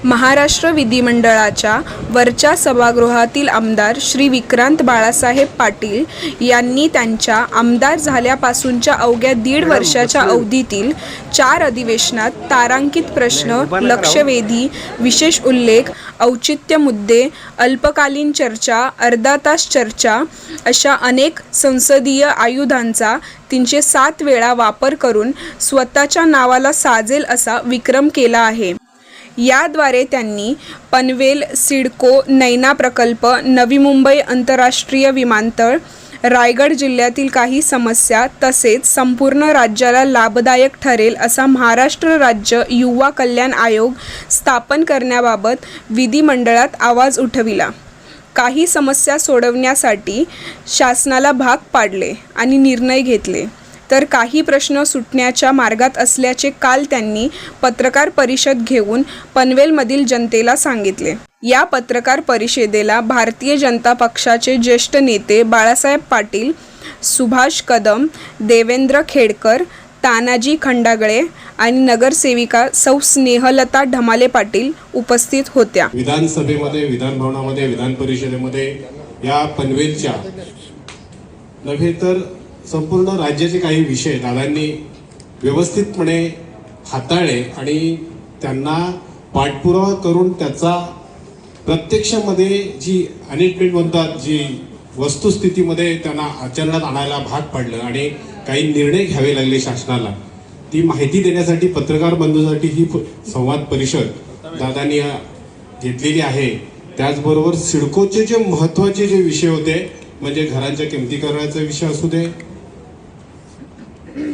महाराष्ट्र विधिमंडळाच्या वरच्या सभागृहातील आमदार श्री विक्रांत बाळासाहेब पाटील यांनी त्यांच्या आमदार झाल्यापासूनच्या अवघ्या 1.5 वर्षाच्या अवधीतील 4 अधिवेशनात तारांकित प्रश्न, लक्षवेधी, विशेष उल्लेख, औचित्य मुद्दे, अल्पकालीन चर्चा, अर्धा तास चर्चा अशा अनेक संसदीय आयुधांचा 307 वेळा वापर करून स्वतःच्या नावाला साजेल असा विक्रम केला आहे. याद्वारे त्यांनी पनवेल, सिडको, नैना प्रकल्प, नवी मुंबई आंतरराष्ट्रीय विमानतळ, रायगड जिल्ह्यातील काही समस्या तसेच संपूर्ण राज्याला लाभदायक ठरेल असा महाराष्ट्र राज्य युवा कल्याण आयोग स्थापन करण्याबाबत विधिमंडळात आवाज उठविला. काही समस्या सोडवण्यासाठी शासनाला भाग पाडले आणि निर्णय घेतले, तर काही प्रश्न सुटण्याच्या मार्गात असल्याचे काल त्यांनी पत्रकार परिषद घेऊन पनवेलमधील जनतेला सांगितले. या पत्रकार परिषदेला भारतीय जनता पक्षाचे ज्येष्ठ नेते बाळासाहेब पाटील, सुभाष कदम, देवेंद्र खेडकर, तानाजी खंडागळे आणि नगरसेविका सौ स्नेहलता ढमाले पाटील उपस्थित होत्या. विधानसभेमध्ये, विधानभवनामध्ये, विधान परिषदेमध्ये या पनवेलच्या नव्हे तर संपूर्ण राज्याचे काही विषय दादांनी व्यवस्थितपणे हाताळले आणि त्यांना पाठपुरावा करून त्याचा प्रत्यक्षामध्ये जी अनेक म्हणतात जी वस्तुस्थितीमध्ये त्यांना आचरणात आणायला भाग पाडलं आणि काही निर्णय घ्यावे लागले शासनाला. ती माहिती देण्यासाठी पत्रकार बंधूंसाठी ही संवाद परिषद दादांनी घेतलेली आहे. त्याचबरोबर सिडकोचे जे महत्त्वाचे जे विषय होते म्हणजे घरांच्या किमतीकरणाचा विषय असू दे,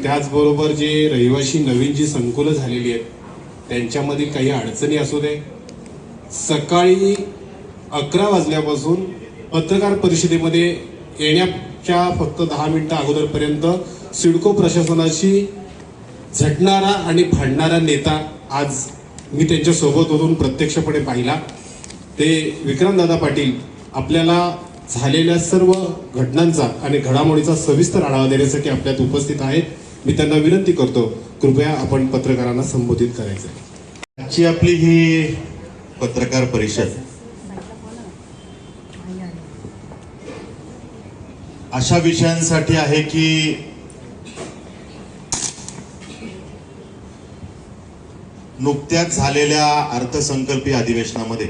त्याचबरोबर जे रहिवाशी नवीन जी संकुलं झालेली आहेत त्यांच्यामधील काही अडचणी असू दे, सकाळी 11 वाजल्यापासून पत्रकार परिषदेमध्ये येण्याच्या फक्त 10 मिनिटं अगोदरपर्यंत सिडको प्रशासनाशी झटणारा आणि भांडणारा नेता आज मी त्यांच्यासोबत होऊन प्रत्यक्षपणे पाहिला. ते विक्रांतदादा पाटील आपल्याला झालेल्या सर्व घटनांचा आणि घडामोडीचा सविस्तर आढावा देण्यासाठी आपल्यात उपस्थित आहेत. मी त्यांना विनंती करतो, कृपया आपण पत्रकारांना संबोधित करायचं. आजची आपली ही पत्रकार परिषद अशा विषयांसाठी आहे की नुकत्याच झालेल्या अर्थसंकल्पीय अधिवेशनामध्ये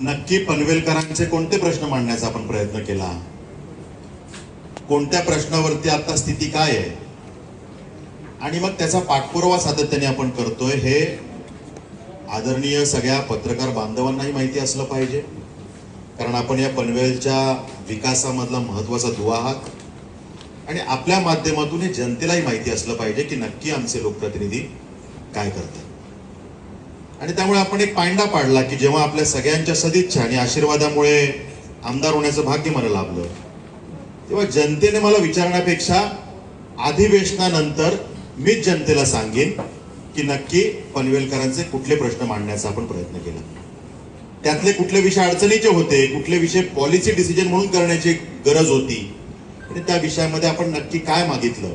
नक्की पनवेलकरांचे कोणते प्रश्न मांडण्याचा आपण प्रयत्न केला, कोणत्या प्रश्नावरती आता स्थिती काय आहे आणि मग त्याचा पाठपुरावा सातत्याने आपण करतोय हे आदरणीय सगळ्या पत्रकार बांधवांनाही माहिती असलं पाहिजे. कारण आपण या पनवेलच्या विकासामधला महत्वाचा दुवा आहात आणि आपल्या माध्यमातून हे जनतेलाही माहिती असलं पाहिजे की नक्की आमचे लोकप्रतिनिधी काय करतात. आणि त्यामुळे आपण एक पायंडा पाडला की जेव्हा आपल्या सगळ्यांच्या सदिच्छा आणि आशीर्वादामुळे आमदार होण्याचं भाग्य मला लाभलं, तेव्हा जनतेने मला विचारण्यापेक्षा अधिवेशनानंतर मीच जनतेला सांगेन की नक्की पनवेलकरांचे कुठले प्रश्न मांडण्याचा आपण प्रयत्न केला, त्यातले कुठले विषय अडचणीचे होते, कुठले विषय पॉलिसी डिसिजन म्हणून करण्याची गरज होती आणि त्या विषयामध्ये आपण नक्की काय मागितलं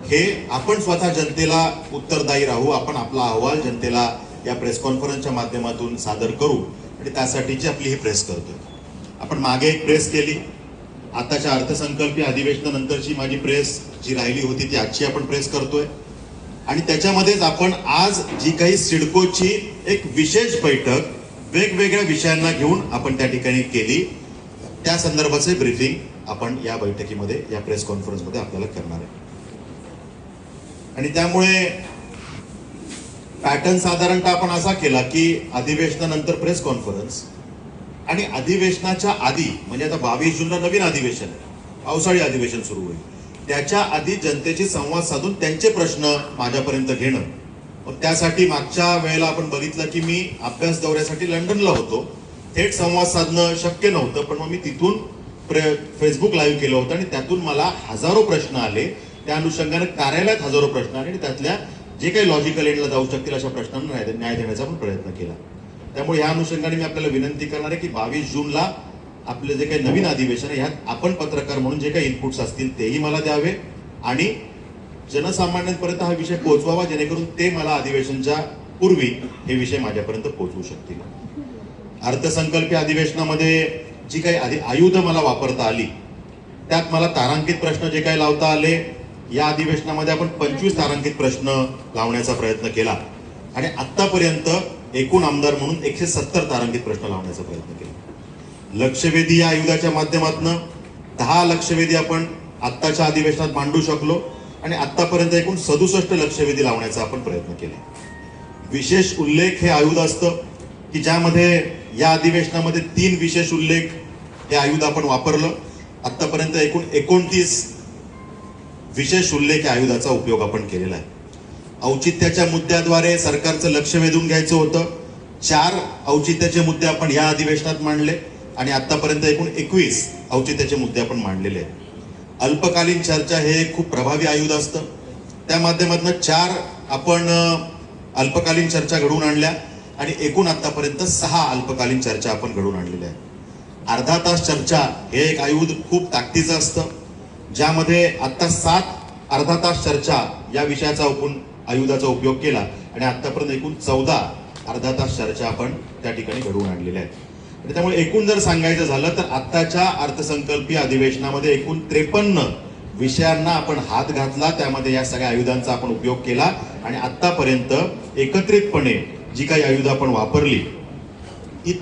हे आपण स्वतः जनतेला उत्तरदायी राहू. आपण आपला अहवाल जनतेला या प्रेस कॉन्फरन्सच्या माध्यमातून सादर करू आणि त्यासाठीची आपली ही प्रेस करतोय. आपण मागे एक प्रेस केली, आताच्या अर्थसंकल्पीय अधिवेशनानंतरची माझी प्रेस जी राहिली होती ती आजची आपण प्रेस करतोय आणि त्याच्यामध्येच आपण आज जी काही सिडकोची एक विशेष बैठक वेगवेगळ्या विषयांना घेऊन आपण त्या ठिकाणी केली, त्या संदर्भाचे ब्रीफिंग आपण या बैठकीमध्ये या प्रेस कॉन्फरन्समध्ये आपल्याला करणार आहे. आणि त्यामुळे पॅटर्न साधारणतः आपण असा केला की अधिवेशनानंतर प्रेस कॉन्फरन्स आणि अधिवेशनाच्या आधी म्हणजे आता 22 जूनला नवीन अधिवेशन आहे, पावसाळी अधिवेशन सुरू होईल, त्याच्या आधी जनतेशी संवाद साधून त्यांचे प्रश्न माझ्यापर्यंत घेणं. त्यासाठी मागच्या वेळेला आपण बघितलं की मी अभ्यास दौऱ्यासाठी लंडनला होतो, थेट संवाद साधणं शक्य नव्हतं, पण मग मी तिथून फेसबुक लाईव्ह केलं होतं आणि त्यातून मला हजारो प्रश्न आले. त्या अनुषंगाने कार्यालयात हजारो प्रश्न आले आणि त्यातल्या जे काही लॉजिकल एंडला जाऊ शकतील अशा प्रश्नांना न्याय देण्याचा पण प्रयत्न केला. त्यामुळे या अनुषंगाने मी आपल्याला विनंती करणार आहे की 22 जूनला आपले जे काही नवीन अधिवेशन आहे ह्यात आपण पत्रकार म्हणून जे काही इनपुट्स असतील तेही मला द्यावे आणि जनसामान्यांपर्यंत हा विषय पोहोचवावा जेणेकरून ते मला अधिवेशनच्या पूर्वी हे विषय माझ्यापर्यंत पोहोचू शकतील. अर्थसंकल्पीय अधिवेशनामध्ये जी काही आयुध मला वापरता आली, त्यात मला तारांकित प्रश्न जे काही लावता आले, या अधिवेशनामध्ये आपण 25 तारांकित प्रश्न लावण्याचा प्रयत्न केला आणि आतापर्यंत एकूण आमदार म्हणून 170 तारांकित प्रश्न लावण्याचा प्रयत्न केला. लक्षवेधी या आयुधाच्या माध्यमातून 10 लक्षवेधी आपण आत्ताच्या अधिवेशनात मांडू शकलो आणि आतापर्यंत एकूण 67 लक्षवेधी लावण्याचा आपण प्रयत्न केला. विशेष उल्लेख हे आयुध असतं की ज्यामध्ये या अधिवेशनामध्ये 3 विशेष उल्लेख हे आयुध आपण वापरलं. आतापर्यंत एकूण 29 विशेष उल्लेख या आयुधाचा उपयोग आपण केलेला आहे. औचित्याच्या मुद्द्याद्वारे सरकारचं लक्ष वेधून घ्यायचं होतं. 4 औचित्याचे मुद्दे आपण या अधिवेशनात मांडले आणि आतापर्यंत एकूण 21 औचित्याचे मुद्दे आपण मांडलेले आहेत. अल्पकालीन चर्चा हे एक खूप प्रभावी आयुध असतं. त्या माध्यमातून 4 आपण अल्पकालीन चर्चा घडवून आणल्या आणि एकूण आतापर्यंत 6 अल्पकालीन चर्चा आपण घडवून आणलेल्या आहेत. अर्धा तास चर्चा हे एक आयुध खूप ताकदीचं असतं, ज्यामध्ये आता 7 अर्धा तास चर्चा या विषयाचा आयुधाचा उपयोग केला आणि आतापर्यंत एकूण 14 अर्धा तास चर्चा आपण त्या ठिकाणी घडवून आणलेल्या आहेत. आणि त्यामुळे एकूण जर सांगायचं झालं तर आत्ताच्या अर्थसंकल्पीय अधिवेशनामध्ये एकूण 53 विषयांना आपण हात घातला, त्यामध्ये या सगळ्या आयुधांचा आपण उपयोग केला आणि आतापर्यंत एकत्रितपणे जी काही आयुध आपण वापरली ती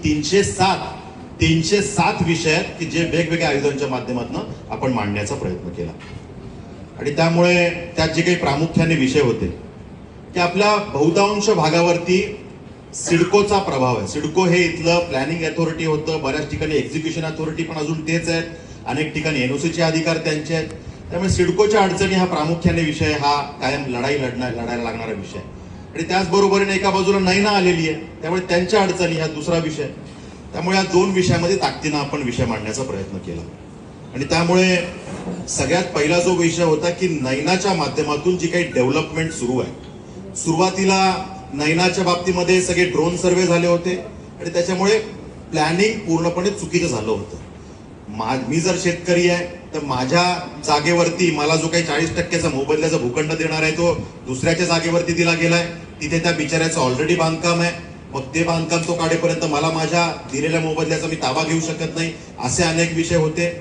307 विषय आहेत की जे वेगवेगळ्या आयुधांच्या माध्यमातून आपण मांडण्याचा प्रयत्न केला. आणि त्यामुळे त्यात जे काही प्रामुख्याने विषय होते की आपल्या बहुतांश भागावरती सिडकोचा प्रभाव आहे. सिडको हे इथलं प्लॅनिंग अथॉरिटी होतं, बऱ्याच ठिकाणी एक्झिक्युशन अथॉरिटी पण अजून तेच आहेत, अनेक ठिकाणी एनओसीचे अधिकार त्यांचे आहेत. त्यामुळे सिडकोच्या अडचणी हा प्रामुख्याने विषय, हा कायम लढायला लागणारा विषय. आणि त्याचबरोबरीने एका बाजूला नैना आलेली आहे, त्यामुळे त्यांच्या अडचणी हा दुसरा विषय. त्यामुळे या 2 विषयामध्ये ताकदीनं आपण विषय मांडण्याचा प्रयत्न केला. आणि त्यामुळे सगळ्यात पहिला जो विषय होता की नैनाच्या माध्यमातून जी काही डेव्हलपमेंट सुरू आहे. सुरुवातीला नैनाच्या बाबतीमध्ये सगळे ड्रोन सर्वे झाले होते आणि त्याच्यामुळे प्लॅनिंग पूर्णपणे चुकीचं झालं होतं. मी जर शेतकरी आहे तर माझ्या जागेवरती मला जो काही 40% मोबदल्याचा भूखंड देणार आहे तो दुसऱ्याच्या जागेवरती दिला गेलाय. तिथे त्या बिचाऱ्याचं ऑलरेडी बांधकाम आहे, मग ते बांधकाम तो काढेपर्यंत मला माझ्या दिलेल्या मोबदल्याचा मी ताबा घेऊ शकत नाही. असे अनेक विषय होते.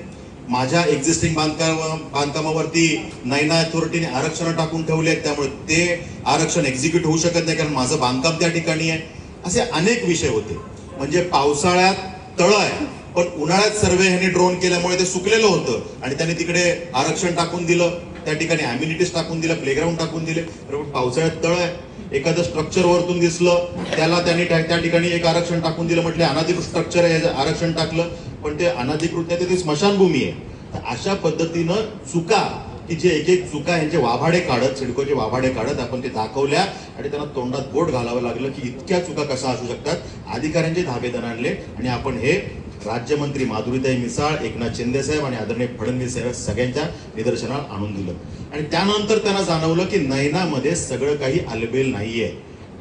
माझ्या एक्झिस्टिंग बांधकामावरती नैना अथॉरिटीने आरक्षण टाकून ठेवले आहेत, त्यामुळे ते आरक्षण एक्झिक्यूट होऊ शकत नाही कारण माझं बांधकाम त्या ठिकाणी आहे. असे अनेक विषय होते. म्हणजे पावसाळ्यात तळं आहे पण उन्हाळ्यात सर्वे ह्यांनी ड्रोन केल्यामुळे ते सुकलेलं होतं आणि त्यांनी तिकडे आरक्षण टाकून दिलं, त्या ठिकाणी अम्युनिटीज टाकून दिलं, प्लेग्राऊंड टाकून दिले. बरोबर, पावसाळ्यात तळ आहे, एखादं स्ट्रक्चर वरतून दिसलं त्याला त्यांनी त्या ठिकाणी एक आरक्षण टाकून दिलं, म्हटले अनधिकृत स्ट्रक्चर आहे आरक्षण टाकलं, पण ते अनधिकृत नाही, ते स्मशानभूमी आहे. तर अशा पद्धतीनं चुका की जे एक चुका यांचे वाभाडे काढत, सिडकोचे वाभाडे काढत आपण ते दाखवल्या आणि त्यांना तोंडात बोट घालावं लागलं की इतक्या चुका कशा असू शकतात. अधिकाऱ्यांचे धाबे आणले आणि आपण हे राज्यमंत्री माधुरीताई मिसाळ, एकनाथ शिंदे साहेब आणि आदरणीय फडणवीस साहेब सगळ्यांच्या निदर्शनाला आणून दिलं. आणि त्यानंतर त्यांना जाणवलं की नैनामध्ये सगळं काही आलबेल नाहीये.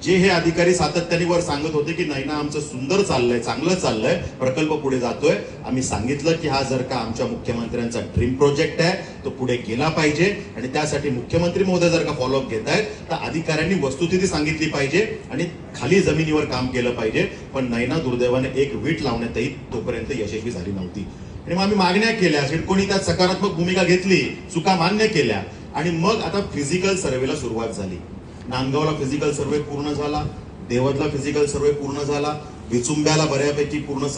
जे हे अधिकारी सातत्याने वर सांगत होते की नैना आमचं सुंदर चाललंय, चांगलं चाललंय, प्रकल्प पुढे जातोय. आम्ही सांगितलं की हा जर का आमच्या मुख्यमंत्र्यांचा ड्रीम प्रोजेक्ट आहे तो पुढे गेला पाहिजे आणि त्यासाठी मुख्यमंत्री महोदय जर का फॉलोअप घेत आहेत तर अधिकाऱ्यांनी वस्तुस्थिती सांगितली पाहिजे आणि खाली जमिनीवर काम केलं पाहिजे. पण नैना दुर्दैवाने एक वीट लावण्यातही तोपर्यंत यशस्वी झाली नव्हती. आणि मग आम्ही मागण्या केल्या, सिडकोनी त्यात सकारात्मक भूमिका घेतली, चुका मान्य केल्या आणि मग आता फिजिकल सर्वेला सुरुवात झाली. नांदगावला फिजिकल सर्वे पूर्ण झाला, देवतला फिजिकल सर्वे पूर्ण झाला, विचुंब्याला बऱ्यापैकी पुढे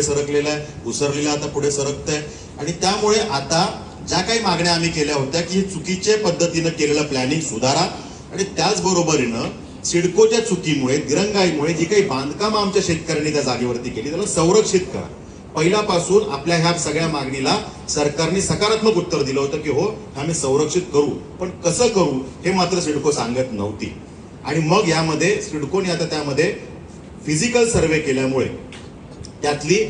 सरकलेला आहे, उसरलेला आता पुढे सरकतंय. आणि त्यामुळे आता ज्या काही मागण्या आम्ही केल्या होत्या की चुकीच्या पद्धतीनं केलेलं प्लॅनिंग सुधारा आणि त्याचबरोबरीनं सिडकोच्या चुकीमुळे, दिरंगाईमुळे जी काही बांधकाम आमच्या शेतकऱ्यांनी त्या जागेवरती केली त्याला संरक्षित करा. पहिल्यापासून आपल्या ह्या सगळ्या मागणीला सरकारने सकारात्मक उत्तर दिलं होतं की हो आम्ही संरक्षित करू, पण कसं करू हे मात्र सिडको सांगत नव्हती. आणि मग यामध्ये सिडकोने आता त्यामध्ये फिजिकल सर्वे केल्यामुळे त्यातली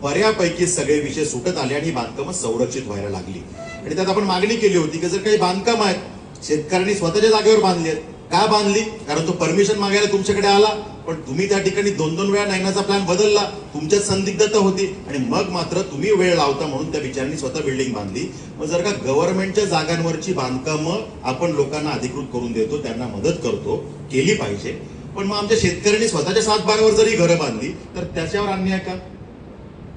बऱ्यापैकी सगळे विषय सुटत आले आणि ही बांधकामं संरक्षित व्हायला लागली. आणि त्यात आपण मागणी केली होती की जर काही बांधकाम आहेत शेतकऱ्यांनी स्वतःच्या जागेवर बांधली आहेत, का बांधली? कारण तो परमिशन मागायला तुमच्याकडे आला, पण तुम्ही त्या ठिकाणी 2-2 वेळा नैनाचा प्लॅन बदलला, तुमच्यात संदिग्धता होती आणि मग मात्र तुम्ही वेळ लावता म्हणून त्या बिचारांनी स्वतः बिल्डिंग बांधली. मग जर का गव्हर्नमेंटच्या जागांवरची बांधकामं आपण लोकांना अधिकृत करून देतो, त्यांना मदत करतो, केली पाहिजे. पण मग आमच्या शेतकऱ्यांनी स्वतःच्या सातबारावर जरी घरं बांधली तर त्याच्यावर अन्याय का?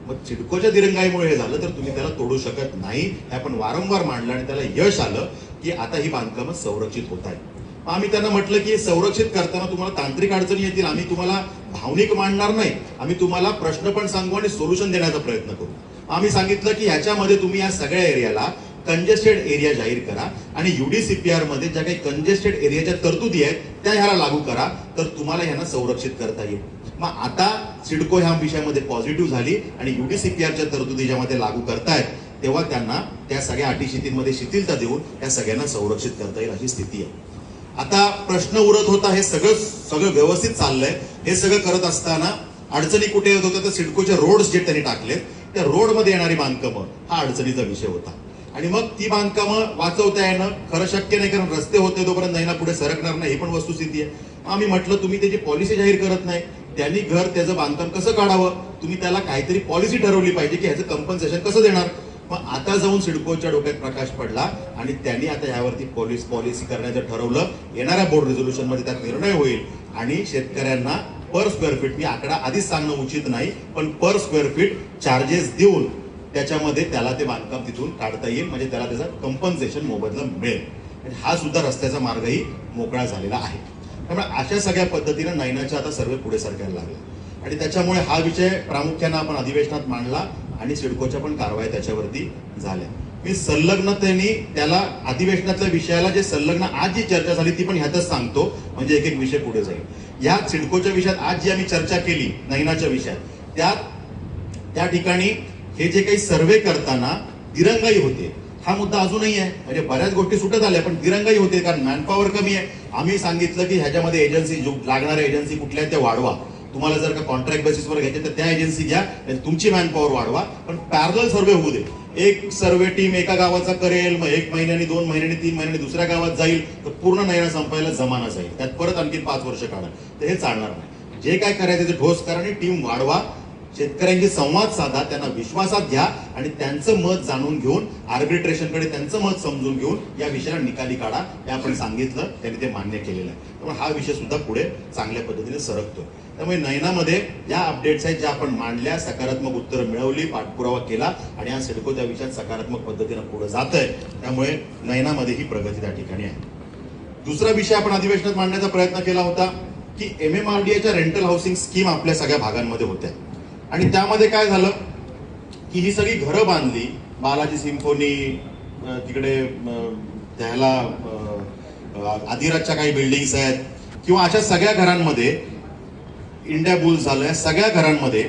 मग सिडकोच्या दिरंगाईमुळे हे झालं तर तुम्ही त्याला तोडू शकत नाही. हे आपण वारंवार मांडलं आणि त्याला यश आलं की आता ही बांधकामं संरक्षित होत आहेत. मग आम्ही त्यांना म्हटलं की संरक्षित करताना तुम्हाला तांत्रिक अडचणी येतील, आम्ही तुम्हाला भावनिक मांडणार नाही, आम्ही तुम्हाला प्रश्न पण सांगू आणि सोल्युशन देण्याचा प्रयत्न करू. आम्ही सांगितलं की ह्याच्यामध्ये तुम्ही या सगळ्या एरियाला कंजेस्टेड एरिया जाहीर करा आणि UDCPR मध्ये ज्या काही कंजेस्टेड एरियाच्या तरतुदी आहेत त्या ह्याला लागू करा, तर तुम्हाला ह्यांना संरक्षित करता येईल. मग आता सिडको ह्या विषयामध्ये पॉझिटिव्ह झाली आणि UDCPRच्या तरतुदी ज्यामध्ये लागू करतायत तेव्हा त्यांना त्या सगळ्या अटीशर्तींमध्ये शिथिलता देऊन त्या सगळ्यांना संरक्षित करता येईल अशी स्थिती आहे. आता प्रश्न उरत होता, हे सगळं व्यवस्थित चाललंय, हे सगळं करत असताना अडचणी कुठे येत होत्या तर सिडकोचे रोड्स जे त्यांनी टाकलेत त्या रोडमध्ये येणारी बांधकामं हा अडचणीचा विषय होता. आणि मग ती बांधकामं वाचवता येणं खरं शक्य नाही, कारण रस्ते होते तोपर्यंत नाही ना पुढे सरकणार नाही, ही पण वस्तुस्थिती आहे. आम्ही म्हटलं तुम्ही त्याची पॉलिसी जाहीर करत नाही, त्यांनी घर त्याचं बांधकाम कसं काढावं, तुम्ही त्याला काहीतरी पॉलिसी ठरवली पाहिजे की ह्याचं कंपन्सेशन कसं देणार. मग आता जाऊन सिडकोच्या डोक्यात प्रकाश पडला आणि त्यांनी आता यावरती पॉलिसी करण्याचं ठरवलं. येणाऱ्या बोर्ड रेझोल्युशन मध्ये त्यात निर्णय होईल आणि शेतकऱ्यांना पर स्क्वेअर फीट, मी आकडा आधीच सांगणं उचित नाही, पण पर स्क्वेअर फीट चार्जेस देऊन त्याच्यामध्ये त्याला ते बांधकाम तिथून काढता येईल, म्हणजे त्याला त्याचा कंपन्सेशन मोबदला मिळेल. आणि हा सुद्धा रस्त्याचा मार्गही मोकळा झालेला आहे. त्यामुळे अशा सगळ्या पद्धतीनं नैनाच्या आता सर्वे पुढे सरकायला लागले आणि त्याच्यामुळे हा विषय प्रामुख्याने आपण अधिवेशनात मांडला आणि सिडकोच्या पण कारवाई त्याच्यावरती झाल्या. मी संलग्नतेने त्याला अधिवेशनातल्या विषयाला जे संलग्न आज जी चर्चा झाली ती पण ह्यातच सांगतो, म्हणजे एक एक विषय पुढे जाईल. या सिडकोच्या विषयात आज जी आम्ही चर्चा केली नैनाच्या विषयात त्या ठिकाणी हे जे काही सर्वे करताना दिरंगाई होते हा मुद्दा अजूनही आहे. म्हणजे बऱ्याच गोष्टी सुटत आल्या पण दिरंगाई होते, कारण मॅनपॉवर कमी आहे. आम्ही सांगितलं की ह्याच्यामध्ये एजन्सी लागणाऱ्या एजन्सी कुठल्या आहेत त्या वाढवा, तुम्हाला जर का कॉन्ट्रॅक्ट बेसिसवर घ्यायचे तर त्या एजन्सी घ्या, तुमची मॅनपॉवर वाढवा, पण पॅरलल सर्वे होऊ दे. एक सर्वे टीम एका गावाचा करेल, मग 1 महिन्यानी 2 महिन्यानी 3 महिन्यानी दुसऱ्या गावात जाईल, तर पूर्ण नैना संपायला जमाना जाईल, त्यात परत आणखी 5 वर्ष काढा, तर हे चालणार नाही. जे काय करायचं ते ठोस करा आणि टीम वाढवा, शेतकऱ्यांशी संवाद साधा, त्यांना विश्वासात घ्या आणि त्यांचं मत जाणून घेऊन आर्बिट्रेशनकडे त्यांचं मत समजून घेऊन या विषयाला निकाली काढा, हे आपण सांगितलं, त्यांनी ते मान्य केलेलं आहे. त्यामुळे हा विषय सुद्धा पुढे चांगल्या पद्धतीने सरकतोय. त्यामुळे नैनामध्ये ज्या अपडेट्स आहेत ज्या आपण मांडल्या, सकारात्मक उत्तरं मिळवली, पाठपुरावा केला आणि हा सिडको त्या विषयात सकारात्मक पद्धतीनं पुढे जात आहे. त्यामुळे नैनामध्ये ही प्रगती त्या ठिकाणी आहे. दुसरा विषय आपण अधिवेशनात मांडण्याचा प्रयत्न केला होता की MMRDAच्या रेंटल हाऊसिंग स्कीम आपल्या सगळ्या भागांमध्ये होत्या आणि त्यामध्ये काय झालं की ही सगळी घरं बांधली, बालाजी सिम्फोनी तिकडे त्याला आदिराजच्या काही बिल्डिंग्स आहेत किंवा अशा सगळ्या घरांमध्ये, इंडिया बुल्स झालं, सगळ्या घरांमध्ये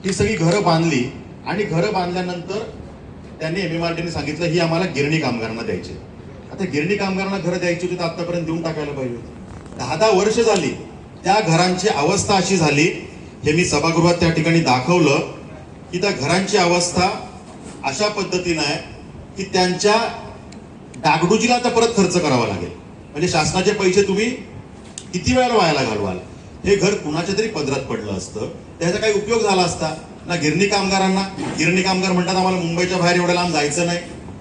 ही सगळी घरं बांधली आणि घरं बांधल्यानंतर त्यांनी MMRDAने सांगितलं ही आम्हाला गिरणी कामगारांना द्यायची. आता गिरणी कामगारांना घरं द्यायची होती तर आतापर्यंत देऊन टाकायला पाहिजे होती. 10 वर्ष झाली त्या घरांची अवस्था अशी झाली, हे मी सभागृहात त्या ठिकाणी दाखवलं की त्या घरांची अवस्था अशा पद्धतीनं आहे की त्यांच्या डागडुजीला आता परत खर्च करावा लागेल. म्हणजे शासनाचे पैसे तुम्ही किती वेळा वायाला घालवाल. हे घर कुणाच्या तरी पदरात पडलं असतं, त्याचा काही उपयोग झाला असता ना. गिरणी कामगार म्हणतात आम्हाला मुंबईच्या बाहेर एवढ्या लांब जायचं नाही,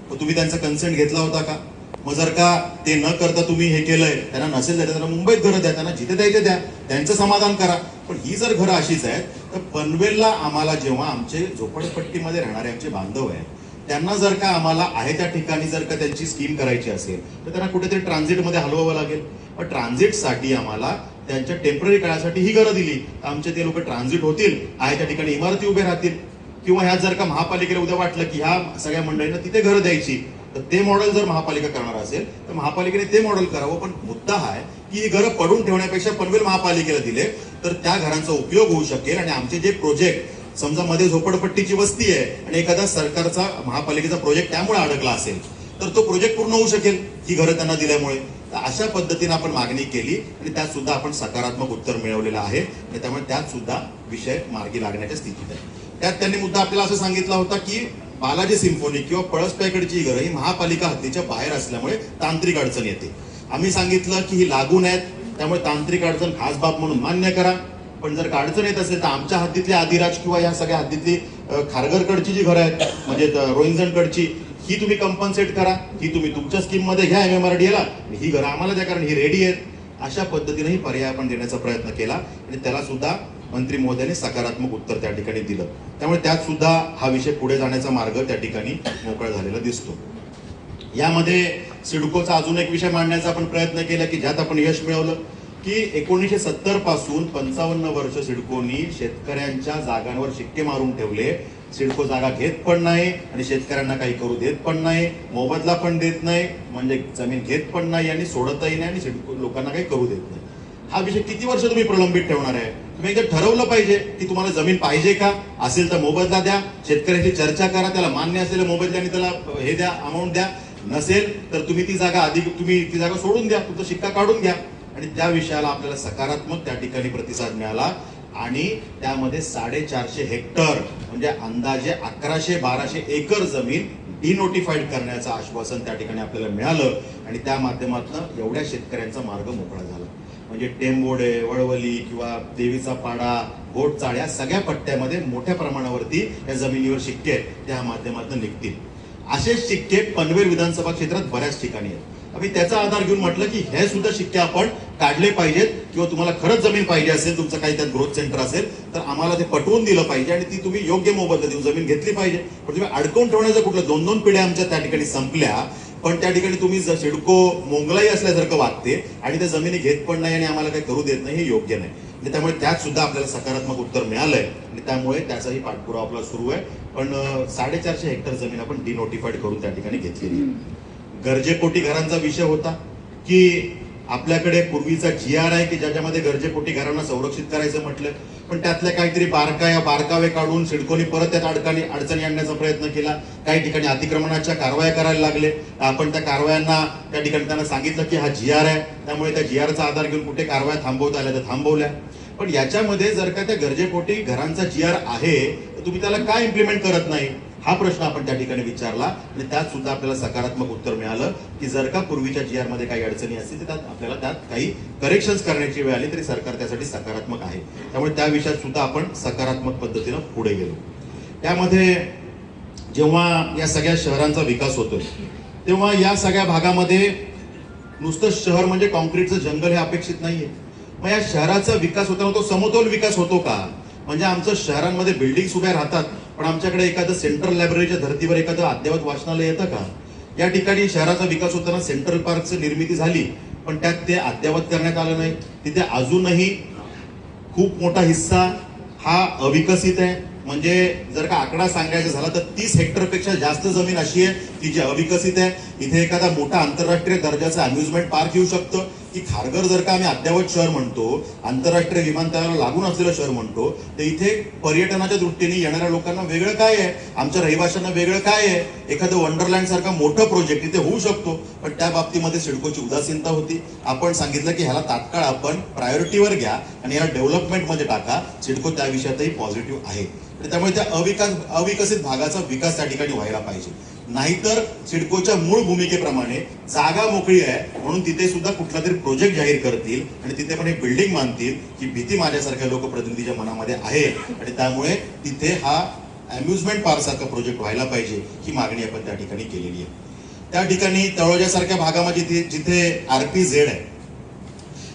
तर तुम्ही त्यांचा कन्सेंट घेतला होता का? मग जर का ते न करता तुम्ही हे केलंय, त्यांना नसेल द्यायचं, त्यांना मुंबईत घरं द्या, त्यांना जिथे द्यायचं द्या, त्यांचं समाधान करा. पण ही जर घरं अशीच आहेत तर पनवेलला आम्हाला जेव्हा आमचे झोपडपट्टीमध्ये राहणारे आमचे बांधव आहेत त्यांना जर का आम्हाला आहे त्या ठिकाणी जर का त्यांची स्कीम करायची असेल तर त्यांना कुठेतरी ट्रान्झिटमध्ये हलवावं लागेल. पण ट्रान्झिटसाठी आम्हाला त्यांच्या टेम्पररी काळासाठी ही घरं दिली, तर ते लोक ट्रान्झिट होतील, आहे त्या ठिकाणी इमारती उभे राहतील. किंवा ह्या जर का महापालिकेला उद्या वाटलं की ह्या सगळ्या मंडळींना तिथे घरं द्यायची, तर ते मॉडेल जर महापालिका करणार असेल तर महापालिकेने ते मॉडेल करावं. पण मुद्दा हा आहे की ही घरं पडून ठेवण्यापेक्षा पनवेल महापालिकेला दिले तर त्या घरांचा उपयोग होऊ शकेल आणि आमचे जे प्रोजेक्ट, समजा मध्ये झोपडपट्टीची वस्ती आहे आणि एखादा सरकारचा महापालिकेचा प्रोजेक्ट त्यामुळे अडकला असेल तर तो प्रोजेक्ट पूर्ण होऊ शकेल ही घरं त्यांना दिल्यामुळे. तर अशा पद्धतीने आपण मागणी केली आणि त्यात सुद्धा आपण सकारात्मक उत्तर मिळवलेलं आहे आणि त्यामुळे त्यात सुद्धा विषय मार्गी लागण्याच्या स्थितीत आहे. त्यात त्यांनी मुद्दा आपल्याला असं सांगितला होता की बालाजी सिम्फोनी किंवा पळसप्याकडची घरं ही महापालिका हद्दीच्या बाहेर असल्यामुळे तांत्रिक अडचण येते. आम्ही सांगितलं की ही लागून आहेत त्यामुळे तांत्रिक अडचण खास बाब म्हणून मान्य करा. पण जर का अडचण येत असेल तर आमच्या हद्दीतली आदिराज किंवा या सगळ्या हद्दीतली खारघरकडची जी घरं आहेत म्हणजे रोहिंजणकडची, ही तुम्ही कंपन्सेट करा, ही तुम्ही तुमच्या स्कीम मध्ये घ्या MMRDAला, ही घरं आम्हाला द्या कारण ही रेडी आहेत. अशा पद्धतीनेही पर्याय आपण देण्याचा प्रयत्न केला आणि त्याला सुद्धा मंत्री महोदयांनी सकारात्मक उत्तर त्या ठिकाणी दिलं. त्यामुळे त्यात सुद्धा हा विषय पुढे जाण्याचा मार्ग त्या ठिकाणी मोकळा झालेला दिसतो. यामध्ये सिडकोचा अजून एक विषय मांडण्याचा आपण प्रयत्न केला की ज्यात आपण यश मिळवलं की 1970 पासून 55 वर्ष सिडकोनी शेतकऱ्यांच्या जागांवर शिक्के मारून ठेवले. सिडको जागा घेत पण नाही आणि शेतकऱ्यांना काही करू देत पण नाही, मोबदला पण देत नाही, म्हणजे जमीन घेत पण नाही आणि सोडतही नाही आणि सिडको लोकांना काही करू देत नाही. हा विषय किती वर्ष तुम्ही प्रलंबित ठेवणार आहे? तुम्ही एकदा ठरवलं पाहिजे की तुम्हाला जमीन पाहिजे का, असेल तर मोबदला द्या, शेतकऱ्याची चर्चा करा, त्याला मान्य असलेल्या मोबदल्याने त्याला हे द्या, अमाऊंट द्या, नसेल तर तुम्ही ती जागा सोडून द्या, तुमचा शिक्का काढून घ्या. आणि त्या विषयाला आपल्याला सकारात्मक त्या ठिकाणी प्रतिसाद मिळाला आणि त्यामध्ये 450 हेक्टर म्हणजे अंदाजे 1100-1200 एकर जमीन डिनोटिफाईड करण्याचं आश्वासन त्या ठिकाणी आपल्याला मिळालं आणि त्या माध्यमातून एवढ्या शेतकऱ्यांचा मार्ग मोकळा झाला. म्हणजे टेंबोडे, वळवली किंवा देवीचा पाडा, गोटचाळ या सगळ्या पट्ट्यामध्ये मोठ्या प्रमाणावरती या जमिनीवर शिक्के त्या माध्यमातून निघतील. असे शिक्के पनवेल विधानसभा क्षेत्रात बऱ्याच ठिकाणी आहेत. आम्ही त्याचा आधार घेऊन म्हटलं की हे सुद्धा शिक्के आपण काढले पाहिजेत किंवा तुम्हाला खरंच जमीन पाहिजे असेल, तुमचं काही त्यात ग्रोथ सेंटर असेल तर आम्हाला ते पटवून दिलं पाहिजे आणि ती तुम्ही योग्य मोबदला देऊन जमीन घेतली पाहिजे. पण तुम्ही अडकवून ठेवण्याचं कुठलं 2-2 पिढ्या आमच्या त्या ठिकाणी संपल्या, पण त्या ठिकाणी तुम्ही सिडको मोंगलाई असल्यासारखं वागते आणि त्या जमिनी घेत पण नाही आणि आम्हाला काही करू देत नाही, हे योग्य नाही. त्यामुळे त्यात सुद्धा आपल्याला सकारात्मक उत्तर मिळालंय आणि त्यामुळे त्याचाही पाठपुरावा आपला सुरू आहे. पण 450 हेक्टर जमीन आपण डिनोटिफाईड करून त्या ठिकाणी घेतलेली. गरजेपोटी घरांचा विषय होता की आपल्याकडे पूर्वीचा GR आहे की ज्याच्यामध्ये गरजेपोटी घरांना संरक्षित करायचं म्हटलं, पण त्यातल्या काहीतरी बारकावे काढून सिडकोनी परत त्यात अडचणी आणण्याचा प्रयत्न केला. काही ठिकाणी अतिक्रमणाच्या कारवाया करायला लागले. आपण त्या कारवायांना त्या ठिकाणी त्यांना सांगितलं की हा GR आहे, त्यामुळे त्या GRचा आधार घेऊन कुठे कारवाया थांबवता आल्या तर थांबवल्या. पण याच्यामध्ये जर का त्या गरजेपोटी घरांचा GR आहे तर तुम्ही त्याला काय इम्प्लिमेंट करत नाही, हा प्रश्न आपण त्या ठिकाणी विचारला आणि त्यात सुद्धा आपल्याला सकारात्मक उत्तर मिळालं की जर का पूर्वीच्या GR मध्ये काही अडचणी असतील तर आपल्याला त्यात काही करेक्शन्स करण्याची वेळ आली तरी सरकार त्यासाठी सकारात्मक आहे. त्यामुळे त्या विषयात सुद्धा आपण सकारात्मक पद्धतीनं पुढे गेलो. त्यामध्ये जेव्हा या सगळ्या शहरांचा विकास होतोय तेव्हा या सगळ्या भागामध्ये नुसतं शहर म्हणजे कॉन्क्रीटचं जंगल हे अपेक्षित नाहीये. मग या शहराचा विकास होताना तो समतोल विकास होतो का? म्हणजे आमचं शहरांमध्ये बिल्डिंग्स उभ्या राहतात पण आमच्याकडे एखादं सेंट्रल लायब्ररीच्या धर्तीवर एखादं अद्ययावत वाचनालय येतं का? या ठिकाणी शहराचा विकास होताना सेंट्रल पार्कची निर्मिती झाली पण त्यात ते अद्ययावत करण्यात आलं नाही. तिथे अजूनही खूप मोठा हिस्सा हा अविकसित आहे. म्हणजे जर का आकडा सांगायचा झाला तर 30 हेक्टरपेक्षा जास्त जमीन अशी आहे की जी अविकसित आहे. इथे एखादा मोठा आंतरराष्ट्रीय दर्जाचा अम्युजमेंट पार्क येऊ शकतं की खारघर जर का आम्ही अद्ययावत शहर म्हणतो, आंतरराष्ट्रीय विमानतळाला लागून असलेलं शहर म्हणतो, तर इथे पर्यटनाच्या दृष्टीने येणाऱ्या लोकांना वेगळं काय आहे, आमच्या रहिवाशांना वेगळं काय आहे. एखादं वंडरलँड सारखा मोठं प्रोजेक्ट इथे होऊ शकतो पण त्या बाबतीमध्ये सिडकोची उदासीनता होती. आपण सांगितलं की ह्याला तात्काळ आपण प्रायोरिटीवर घ्या आणि याला डेव्हलपमेंटमध्ये टाका. सिडको त्या विषयातही पॉझिटिव्ह आहे. त्यामुळे त्या अविकसित भागाचा विकास त्या ठिकाणी व्हायला पाहिजे. नाहीतर सिडकोच्या मूळ भूमिकेप्रमाणे जागा मोकळी आहे म्हणून तिथे सुद्धा कुठला तरी प्रोजेक्ट जाहीर करतील आणि तिथे पण एक बिल्डिंग बांधतील ही भीती माझ्यासारख्या लोकप्रतिनिधीच्या मनामध्ये आहे आणि त्यामुळे तिथे हा अम्युजमेंट पार्क सारखा प्रोजेक्ट व्हायला पाहिजे ही मागणी आपण त्या ठिकाणी केलेली आहे. त्या ठिकाणी तळोजासारख्या भागामध्ये जिथे RPZ आहे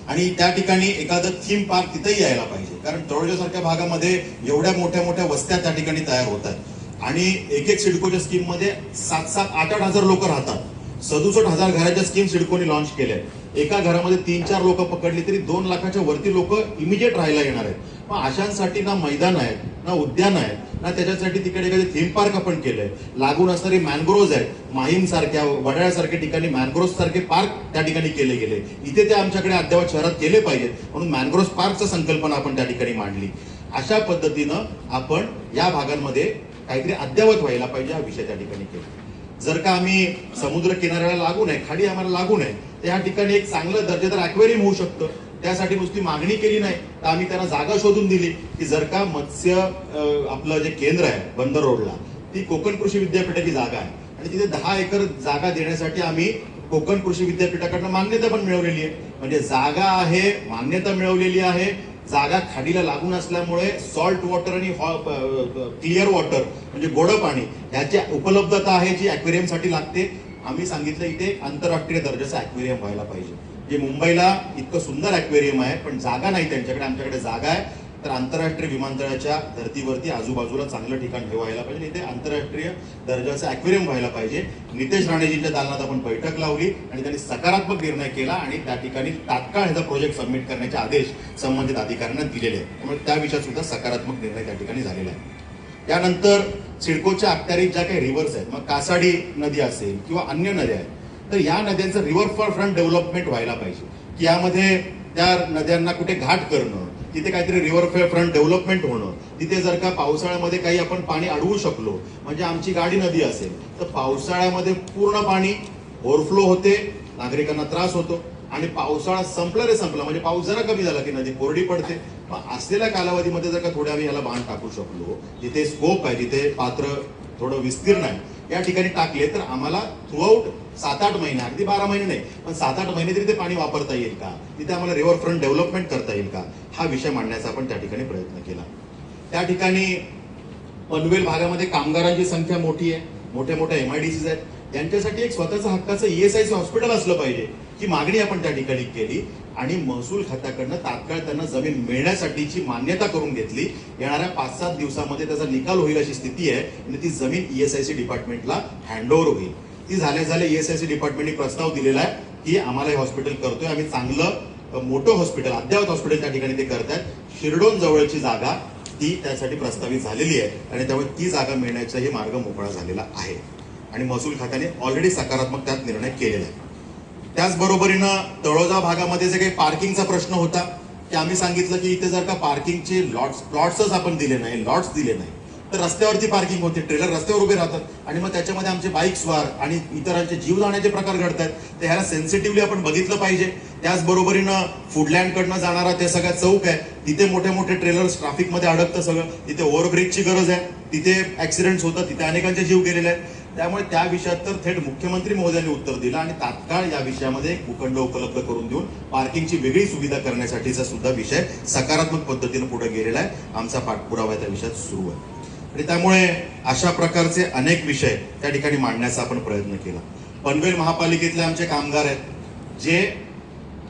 आणि त्या ठिकाणी एखादं थीम पार्क तिथेही यायला पाहिजे. कारण तळोजासारख्या भागामध्ये एवढ्या मोठ्या वस्त्या त्या ठिकाणी तयार होत आहेत आणि एक सिडकोच्या स्कीम मध्ये 7-8 हजार लोक राहतात. 67,000 घराच्या स्कीम सिडकोने लॉन्च केल्या. एका घरामध्ये 3-4 लोक पकडली तरी 2 लाखाच्या वरती लोक इमिजिएट राहायला येणार आहेत. मग अशांसाठी ना मैदान आहेत, ना उद्यान आहेत, ना त्याच्यासाठी तिकडे एखादे थीम पार्क आपण केलंय. लागून असणारी मॅनग्रोव्ज आहेत, माहीम सारख्या वडाळ्यासारख्या ठिकाणी मॅनग्रोव्ह सारखे पार्क त्या ठिकाणी केले गेले. इथे ते आमच्याकडे अद्यावत शहरात केले पाहिजेत म्हणून मॅनग्रोव्ह पार्कचं संकल्पना आपण त्या ठिकाणी मांडली. अशा पद्धतीनं आपण या भागांमध्ये काहीतरी अद्यावत व्हायला पाहिजे हा विषय त्या ठिकाणी केला. जर का आम्ही समुद्र किनाऱ्याला लागू नये, खाडी आम्हाला लागू नये, तर या ठिकाणी एक चांगलं दर्जेदार ॲक्वेरियम होऊ शकतं. त्यासाठी नुसती मागणी केली नाही तर आम्ही त्यांना जागा शोधून दिली की जर का मत्स्य आपलं जे केंद्र आहे बंदर रोडला ती कोकण कृषी विद्यापीठाची जागा आहे आणि तिथे 10 एकर जागा देण्यासाठी आम्ही कोकण कृषी विद्यापीठाकडनं मान्यता पण मिळवलेली आहे. म्हणजे जागा आहे, मान्यता मिळवलेली आहे. जागा खाडीला लागून असल्यामुळे सॉल्ट वॉटर आणि क्लिअर वॉटर म्हणजे गोड पाणी याची उपलब्धता आहे जी ॲक्वेरियमसाठी लागते. आम्ही सांगितलं इथे आंतरराष्ट्रीय दर्जाचं ॲक्वेरियम व्हायला पाहिजे. जे मुंबईला इतकं सुंदर ॲक्वेरियम आहे पण जागा नाही त्यांच्याकडे, आमच्याकडे जागा आहे. तर आंतरराष्ट्रीय विमानतळाच्या धर्तीवरती आजूबाजूला चांगलं ठिकाण हे व्हायला पाहिजे, इथे आंतरराष्ट्रीय दर्जाचं ॲक्वेरियम व्हायला पाहिजे. नितेश राणेजींच्या दालनात आपण बैठक लावली आणि त्यांनी सकारात्मक निर्णय केला आणि त्या ठिकाणी तात्काळ ह्याचा प्रोजेक्ट सबमिट करण्याचे आदेश संबंधित अधिकाऱ्यांना दिलेले आहेत. त्यामुळे त्या विषयात सुद्धा सकारात्मक निर्णय त्या ठिकाणी झालेला आहे. त्यानंतर सिडकोच्या अखत्यारीत ज्या काही रिव्हर्स आहेत, मग कासाडी नदी असेल किंवा अन्य नद्या आहेत, तर या नद्यांचं रिव्हर फ्रंट डेव्हलपमेंट व्हायला पाहिजे की यामध्ये त्या नद्यांना कुठे घाट करणं, तिथे काहीतरी रिव्हर फ्रंट डेव्हलपमेंट होणं, तिथे जर का पावसाळ्यामध्ये काही आपण पाणी अडवू शकलो, म्हणजे आमची गाडी नदी असेल तर पावसाळ्यामध्ये पूर्ण पाणी ओव्हरफ्लो होते, नागरिकांना त्रास होतो आणि पावसाळा संपला म्हणजे पाऊस जरा कमी झाला की नदी कोरडी पडते. मग असलेल्या कालावधीमध्ये जर का थोड्या आम्ही ह्याला बांध टाकू शकलो, जिथे स्कोप आहे, जिथे पात्र थोडं विस्तीर्ण आहे, या ठिकाणी टाकले तर आम्हाला थ्रूआउट 7-8 महिने, अगदी 12 महिने नाही पण 7-8 महिने तरी ते पाणी वापरता येईल का, तिथे आम्हाला रिव्हर फ्रंट डेव्हलपमेंट करता येईल का, हा विषय मांडण्याचा आपण त्या ठिकाणी प्रयत्न केला. त्या ठिकाणी पनवेल भागामध्ये कामगारांची संख्या मोठी आहे, मोठ्या मोठ्या MIDCs आहेत, त्यांच्यासाठी एक स्वतःचं हक्काचं ESIC हॉस्पिटल असलं पाहिजे ही मागणी आपण त्या ठिकाणी केली आणि महसूल खात्याकडनं तात्काळ त्यांना जमीन मिळण्यासाठीची मान्यता करून घेतली. येणाऱ्या 5-7 दिवसामध्ये त्याचा निकाल होईल अशी स्थिती आहे आणि ती जमीन ESIC डिपार्टमेंटला हँडओव्हर होईल. ती झाल्या ESIC डिपार्टमेंटने प्रस्ताव दिलेला आहे की आम्हाला हे हॉस्पिटल करतोय आम्ही, चांगलं मोठं हॉस्पिटल, अद्ययावत हॉस्पिटल त्या ठिकाणी ते करतायत. शिरडोन जवळची जागा ती त्यासाठी प्रस्तावित झालेली आहे आणि त्यामुळे ती जागा मिळण्याचाही मार्ग मोकळा झालेला आहे आणि महसूल खात्याने ऑलरेडी सकारात्मक त्यात निर्णय केलेला आहे. त्याचबरोबरीनं तळोजा भागामध्ये जे काही पार्किंगचा प्रश्न होता की आम्ही सांगितलं की इथे जर का पार्किंगचे प्लॉट्सच आपण दिले नाही, लॉट्स दिले नाही तर रस्त्यावरती पार्किंग होते, ट्रेलर रस्त्यावर उभे राहतात आणि मग त्याच्यामध्ये आमचे बाईक स्वार आणि इतरांचे जीव जाण्याचे प्रकार घडतात. तर ह्याला सेन्सिटिव्हली आपण बघितलं पाहिजे. त्याचबरोबरीनं फूडलँडकडनं जाणारा ते सगळ्या चौक आहे, तिथे मोठे मोठे ट्रेलर्स ट्रॅफिकमध्ये अडकतं सगळं, तिथे ओव्हरब्रिजची गरज आहे, तिथे ऍक्सिडेंट्स होतात, तिथे अनेकांचे जीव गेलेले आहेत. त्यामुळे त्या विषयात तर थेट मुख्यमंत्री महोदयांनी उत्तर दिलं आणि तात्काळ या विषयामध्ये एक भूखंड उपलब्ध करून देऊन पार्किंगची वेगळी सुविधा करण्यासाठीचा सुद्धा विषय सकारात्मक पद्धतीने पुढे गेलेला आहे. आमचा पाठपुरावा त्या विषयात सुरू आहे आणि त्यामुळे अशा प्रकारचे अनेक विषय त्या ठिकाणी मांडण्याचा आपण प्रयत्न केला. पनवेल महापालिकेतले आमचे कामगार आहेत जे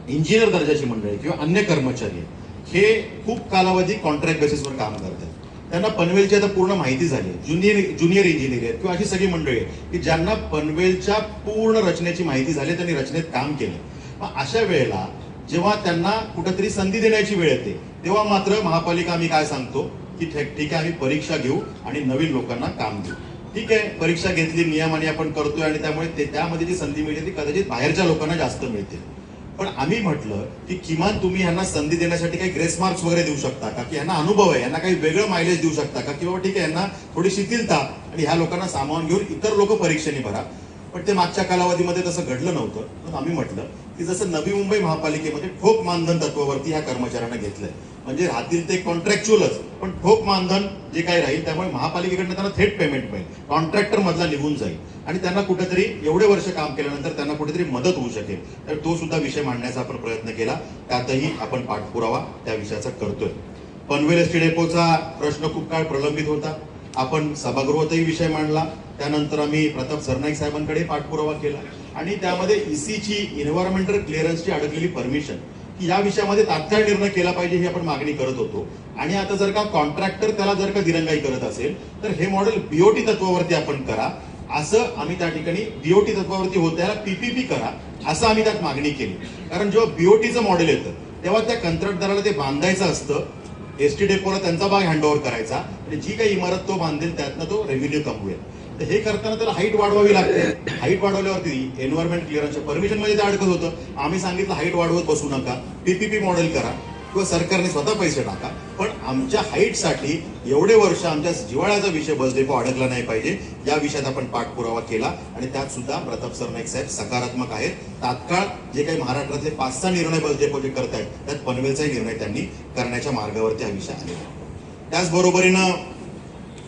इंजिनियर दर्जाची मंडळी किंवा अन्य कर्मचारी आहेत, हे खूप कालावधी कॉन्ट्रॅक्ट बेसिसवर काम करतात. त्यांना पनवेलची आता पूर्ण माहिती झाली आहे. ज्युनियर इंजिनियर आहेत किंवा अशी सगळी मंडळी आहेत की ज्यांना पनवेलच्या पूर्ण रचनेची माहिती झाली, त्यांनी रचनेत काम केलं. मग अशा वेळेला जेव्हा त्यांना कुठेतरी संधी देण्याची वेळ येते तेव्हा मात्र महापालिका आम्ही काय सांगतो की ठीक आहे आम्ही परीक्षा घेऊ आणि नवीन लोकांना काम देऊ. ठीक आहे, परीक्षा घेतली, नियमाने आपण करतोय आणि त्यामुळे त्यामध्ये जी संधी मिळते ती कदाचित बाहेरच्या लोकांना जास्त मिळते. पण आम्ही म्हटलं की किमान तुम्ही यांना संधी देण्यासाठी काही ग्रेस मार्क्स वगैरे देऊ शकता का, की यांना अनुभव आहे, यांना काही वेगळं मायलेज देऊ शकता का, किंवा ठीक आहे यांना थोडी शिथिलता आणि ह्या लोकांना सामावून घेऊन इतर लोक परीक्षेने भरा. पण ते मागच्या कालावधीमध्ये तसं घडलं नव्हतं. पण आम्ही म्हटलं की जसं नवी मुंबई महापालिकेमध्ये ठोक मानधन तत्वावरती ह्या कर्मचाऱ्यांना घेतलंय, म्हणजे राहतील ते कॉन्ट्रॅक्च्युअलच पण ठोक मानधन जे काही राहील त्यामुळे महापालिकेकडनं त्यांना थेट पेमेंट मिळेल, कॉन्ट्रॅक्टर मधला निघून जाईल आणि त्यांना कुठेतरी एवढे वर्ष काम केल्यानंतर त्यांना कुठेतरी मदत होऊ शकेल. तर तो सुद्धा विषय मांडण्याचा आपण प्रयत्न केला, त्यातही आपण पाठपुरावा त्या विषयाचा करतोय. पनवेल एसटी डेपोचा प्रश्न खूप काळ प्रलंबित होता, आपण सभागृहातही विषय मांडला. त्यानंतर आम्ही प्रताप सरनाईक साहेबांकडे पाठपुरावा केला आणि त्यामध्ये ECची एन्व्हायरमेंटल क्लिअरन्सची अडकलेली परमिशन की या विषयामध्ये तात्काळ निर्णय केला पाहिजे ही आपण मागणी करत होतो. आणि आता जर का कॉन्ट्रॅक्टर त्याला जर का दिरंगाई करत असेल तर हे मॉडेल BOT तत्वावरती आपण करा, असं आम्ही त्या ठिकाणी BOT तत्वावरती होत त्याला PPP करा असं आम्ही त्यात मागणी केली. कारण जेव्हा BOTचं मॉडेल येतं तेव्हा त्या कंत्राटदाराला ते बांधायचं असतं, एसटी डेपोला त्यांचा भाग हँडओव्हर करायचा आणि जी काही इमारत तो बांधेल त्यातनं तो रेव्हेन्यू कमवेल. तर हे करताना त्याला हाईट वाढवावी लागते. हाईट वाढवल्यावरती एन्व्हायरमेंट क्लिअरन्सच्या परमिशन मध्ये ते अडकत होतं. आम्ही सांगितलं हाईट वाढवत बसू नका, PPP मॉडेल करा किंवा सरकारने स्वतः पैसे टाका, पण आमच्या हाईटसाठी एवढे वर्ष आमच्या जिव्हाळ्याचा विषय बस डेपो अडकला नाही पाहिजे या विषयात आपण पाठपुरावा केला आणि त्यात सुद्धा प्रताप सरनाईक साहेब सकारात्मक आहेत. तात्काळ जे काही महाराष्ट्रातले 5-6 निर्णय बस डेपो जे करतायत त्यात पनवेलचाही निर्णय त्यांनी करण्याच्या मार्गावरती हा विषय आलेला. त्याचबरोबरीनं